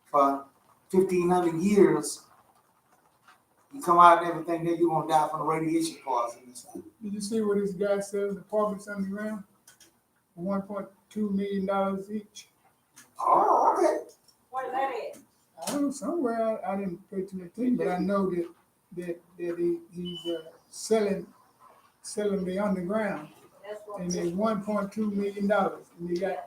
for 1,500 years, you come out and everything, then you're going to die from the radiation poisoning. Did you see what this guy sells apartments underground? For $1.2 million each. Oh, okay. Where's that at? I don't know, somewhere I didn't pay too much attention, but I know that he's selling the underground, That's what. and they're $1.2 million. And they got,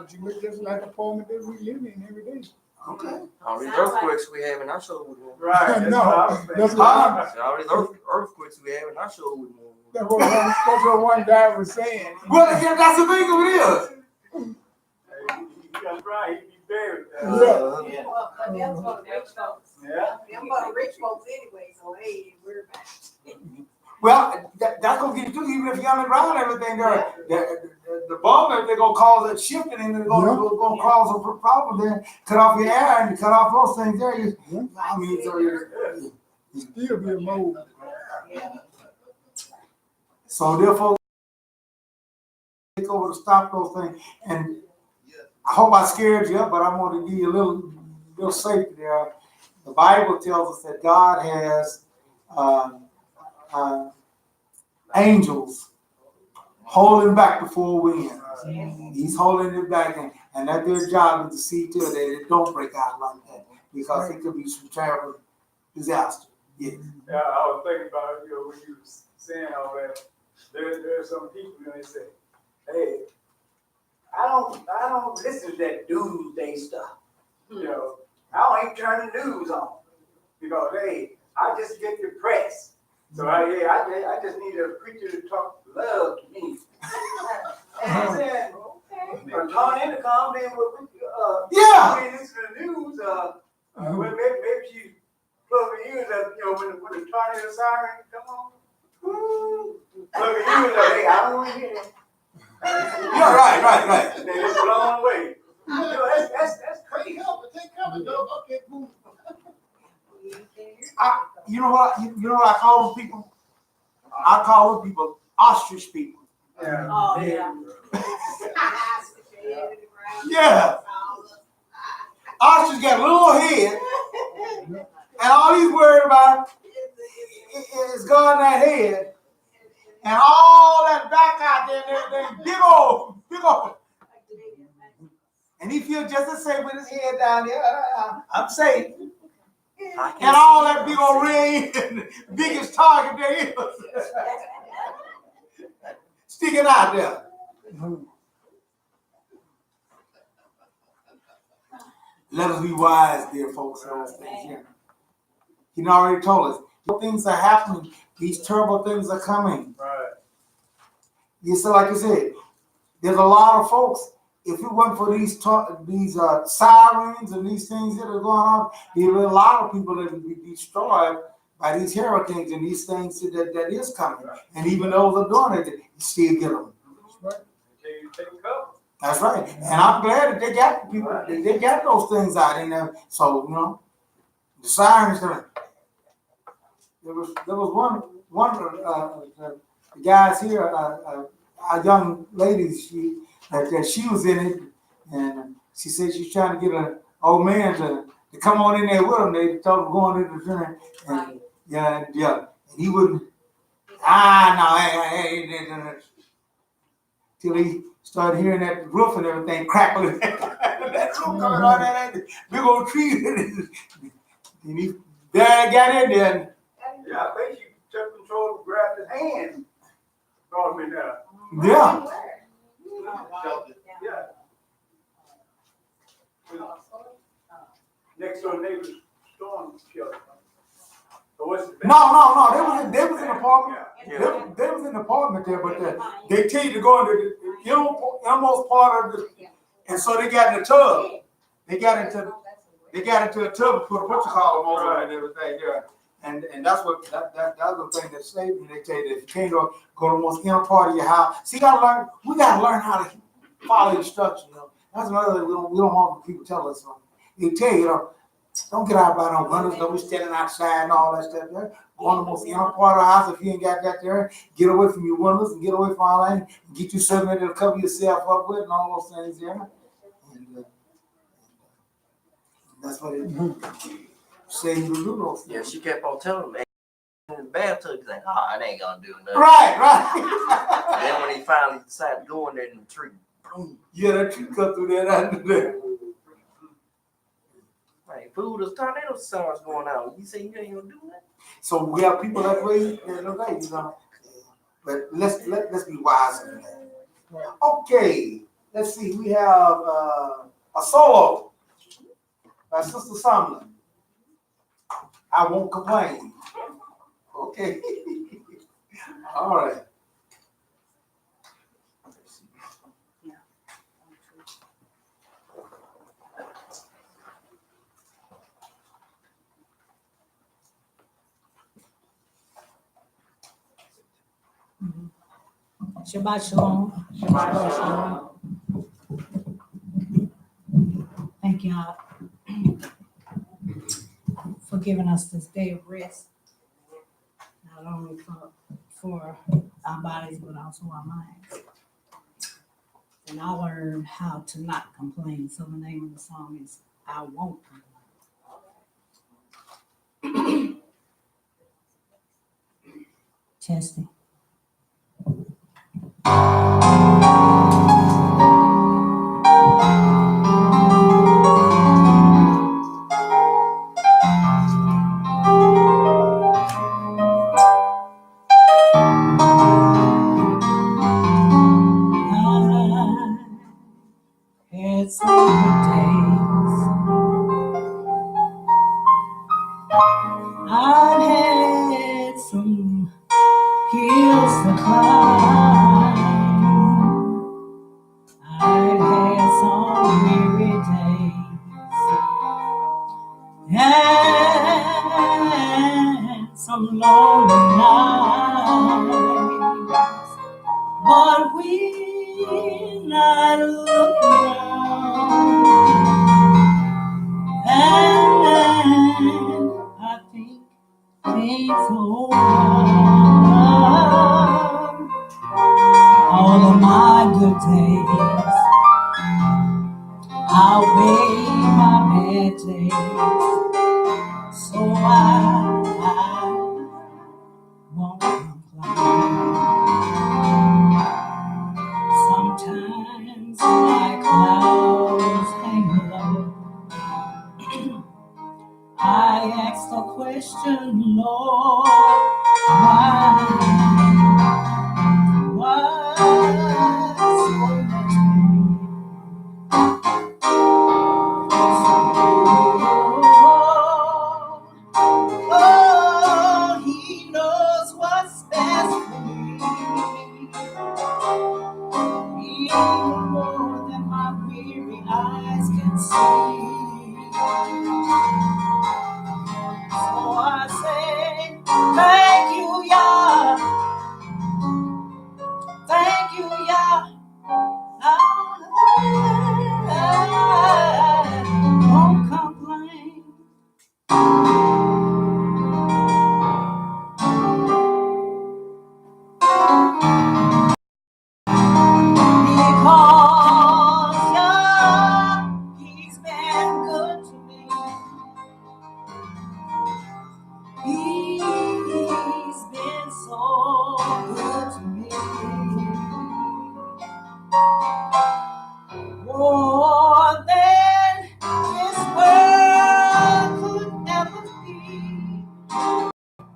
just like the apartment that we live in every day. Okay. All these earthquakes we have in our show. Right. That's No, what I was thinking. that's what All these earthquakes we have in our show. that's what one guy was saying. Well, yeah, that's the thing of it is. That's right. He'd be buried. Yeah. Yeah, well, but that's for the rich folks. Yeah. Them for the rich folks anyway, so they ain't worried about it. Well, that's going to get you too, even if you're underground and everything there. The bomb, they're going to cause it shifting and they're going to cause a problem there. Cut off your air and cut off those things there. I mean, Still be a mold. Yeah. so therefore, take over to stop those things. And I hope I scared you up, but I want to give you a little safety there. The Bible tells us that God has angels holding back the four winds. He's holding it back, and that their job is to see to it that it don't break out like that, because it could be some terrible disaster. Yeah. Yeah, I was thinking about when you were saying all that. There are some people they say, "Hey, I don't listen to that doomsday stuff. I don't even turn the news on because hey, I just get depressed. So I just need a preacher to talk love to me." And I said, "Okay, turn in to come in with Yeah. listen to the news. Well, maybe she plug her ears up, when the tornado siren come on. Plug her ears up. Hey, I don't want to hear that. Yeah, right. They just blown away. That's crazy. Okay, cool. You know what I call those people? I call those people ostrich people. Yeah. Oh, yeah. Yeah. Ostrich got a little head, and all he's worried about is guarding that head. and all that back out there and everything, big old. And he feels just the same with his head down there. I'm safe. And all that big old ring, biggest target there is, sticking out there. Let us be wise, dear folks, in those things here. He already told us, things are happening. These terrible things are coming. Right. You see, like you said, there's a lot of folks. If it wasn't for these sirens and these things that are going on, there are a lot of people that would be destroyed by these hurricanes and these things that is coming. And even those that are doing it, you still get them. That's right. And I'm glad that they got people. They got those things out in there. So the sirens. There was one the guys here. Our young lady, she was in it, and she said she's trying to get an old man to come on in there with them. They told him going into the dinner, and and he wouldn't. Till he started hearing that roof and everything crackling. That roof coming on that big old tree. And he got in there. Yeah, I think she took control and grabbed his hand. Brought him in there. Yeah. Yeah. Next door neighbor's storm shelter. No. They was in the apartment. Yeah. They was in the apartment there, but they tell you to go into the almost part of the, and so they got in the tub. They got into a tub and put a butcher collar on and everything there. And that's what that's the thing that saved me. They tell you that if you can't go to the most inner part of your house. See, we gotta learn how to follow instructions. That's another thing we don't want people tell us. They tell you, don't get out by no windows, don't be standing outside and all that stuff there. Go on the most inner part of the house if you ain't got that there. Get away from your windows and get away from all that and get you something to cover yourself up with and all those things there. And that's what it say you to do those things. Yeah, she kept on telling me in the bathtub, he's like, it ain't gonna do nothing. Right. Then when he finally decided to go in there in the tree, boom. Yeah, that tree cut through there under there. Like, fool, there's tornado sounds going on. You say you ain't gonna do that? So we have people that way, But let's be wise in that. Okay, let's see. We have a solo by Sister Sumlin. I won't complain. Okay. All right. Shabbat shalom. Shabbat shalom. Thank y'all for giving us this day of rest, not only for our bodies, but also our minds. And I learned how to not complain. So the name of the song is I Won't Complain. Testing. Had some good days. I've had some hills to climb. I've had some weary days and some lonely nights. But when I look around and I think things over, all of my good days outweigh my bad days, so I won't complain. ask the question, Lord, why so much oh, he knows what's best for me, even more than my weary eyes can see. So I say, thank you, Yah. Thank you, Yah. I won't complain. Because Yah, he's been good to me. He's been so good to me. More than this world could ever be.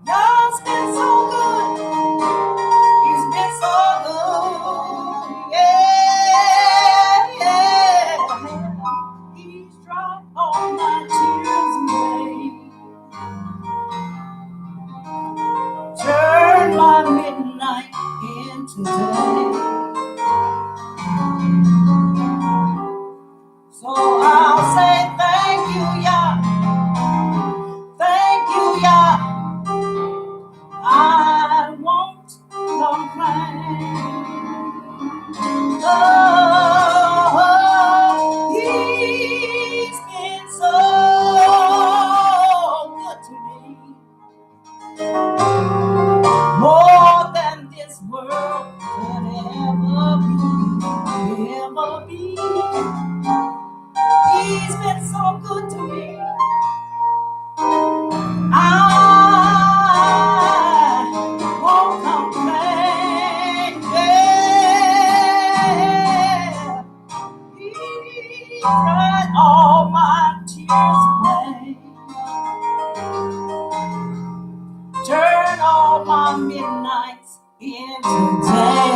God's been so good. He's been so good. Yeah, yeah. He's dropped all my tears away. Turn my midnight into day. So I'll say thank you, Yah. Thank you, Yah. I won't complain. Oh, he's been so good to me. More than this world could ever be. He's been so good to me. I won't complain. Yeah. He dried all my tears away. Turn all my midnights into day.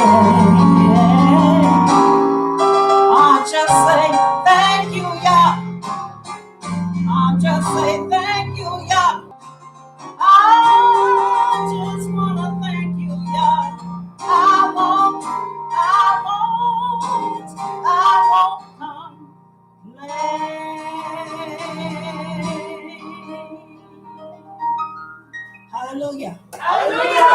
I just say thank you, Yah. I just say thank you, Yah. I just wanna thank you, Yah. I won't complain. Hallelujah. Hallelujah.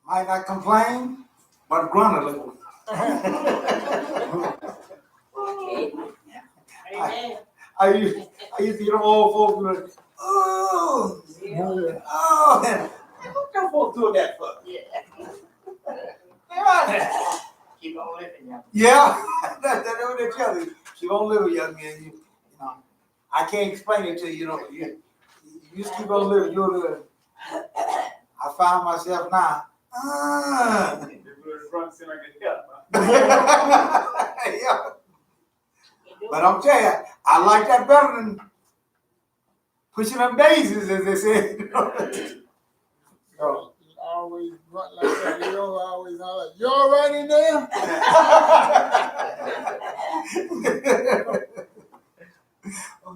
Might not complain, but grunt a little. Amen. I used to get old folks like, oh, oh, what them folks doing that for? Yeah. Keep on living, y'all. Yeah, that's what they tell you. Keep on living, young man. You know, I can't explain it to you. You know, you just keep on living. You'll live. I found myself now. Yeah. But I'm telling you, I like that better than pushing up daisies, as they say. So, always grunt like that. You don't always holler, you all right in there?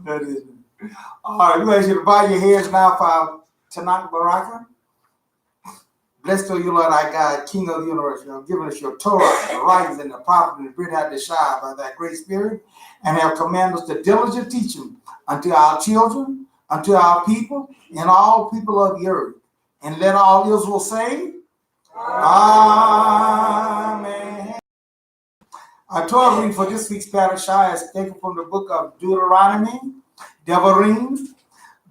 That is. All right, you guys should bow your heads now for our Tanakh Baraka. Blessed are you, Lord, our God, King of the universe. You have given us your Torah, the writings, and the prophets, and the Brit had to shine by that great spirit, and have commanded us to diligent teach them unto our children, unto our people, and all people of the earth. And let all Israel say, Amen. Our Torah reading for this week's Parasha is taken from the book of Deuteronomy, Devarim,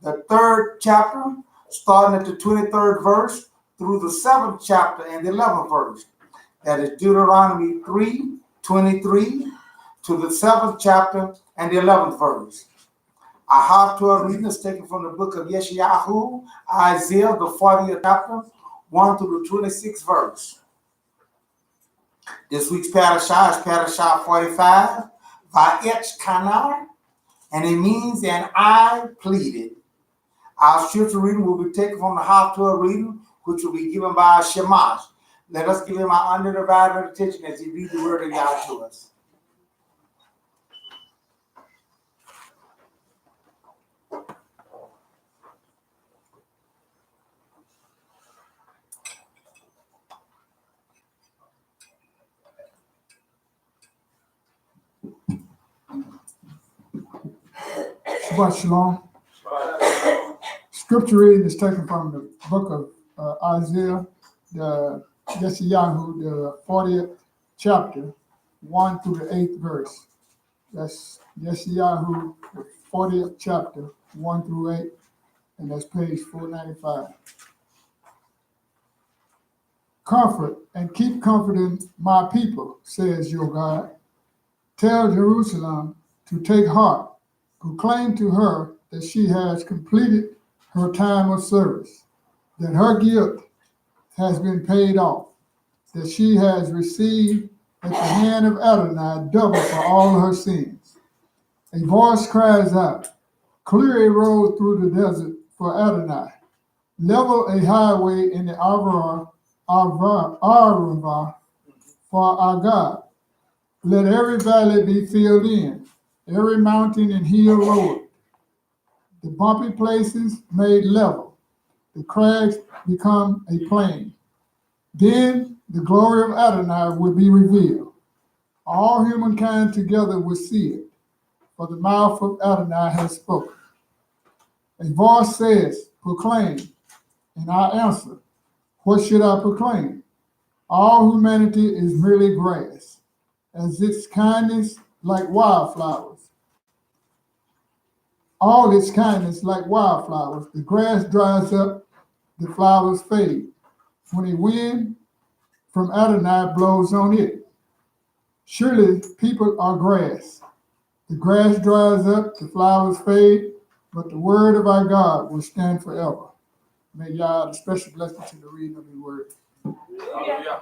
the 3rd chapter, starting at the 23rd verse through the 7th chapter and the 11th verse. That is Deuteronomy 3:23 to the 7th chapter and the 11th verse. Our half-12 reading is taken from the book of Yeshayahu, Isaiah, the 40th chapter, 1 through the 26th verse. This week's Parasha is Parasha 45, Va'etz Kanar, and it means, and I pleaded. Our scripture reading will be taken from the half-12 reading, which will be given by Shemash. Let us give him our undivided attention as he reads the word of God to us. Shabbat Shalom. Scripture reading is taken from the book of Isaiah, the Yeshayahu, the 40th chapter, 1 through the 8th verse. That's Yeshayahu, the 40th chapter, 1 through 8, and that's page 495. Comfort and keep comforting my people, says your God. Tell Jerusalem to take heart. Proclaim to her that she has completed her time of service, that her guilt has been paid off, that she has received at the hand of Adonai double for all her sins. A voice cries out, clear a road through the desert for Adonai. Level a highway in the Arava for our God. Let every valley be filled in, every mountain and hill lowered, the bumpy places made level, the crags become a plain. Then the glory of Adonai will be revealed. All humankind together will see it, for the mouth of Adonai has spoken. A voice says, proclaim, and I answer, what should I proclaim? All humanity is merely grass, as its kindness like wildflowers. All its kindness like wildflowers. The grass dries up, the flowers fade. When a wind from Adonai blows on it. Surely people are grass. The grass dries up, the flowers fade, but the word of our God will stand forever. May Yah add a special blessing to the reading of His word. Hallelujah.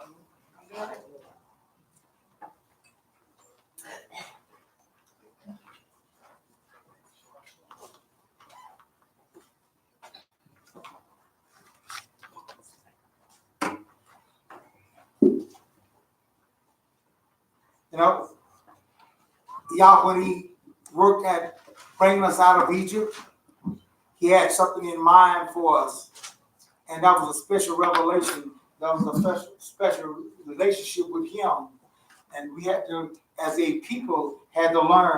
You know, Yah, when he worked at bringing us out of Egypt, he had something in mind for us. And that was a special revelation. That was a special relationship with him. And we had to, as a people, had to learn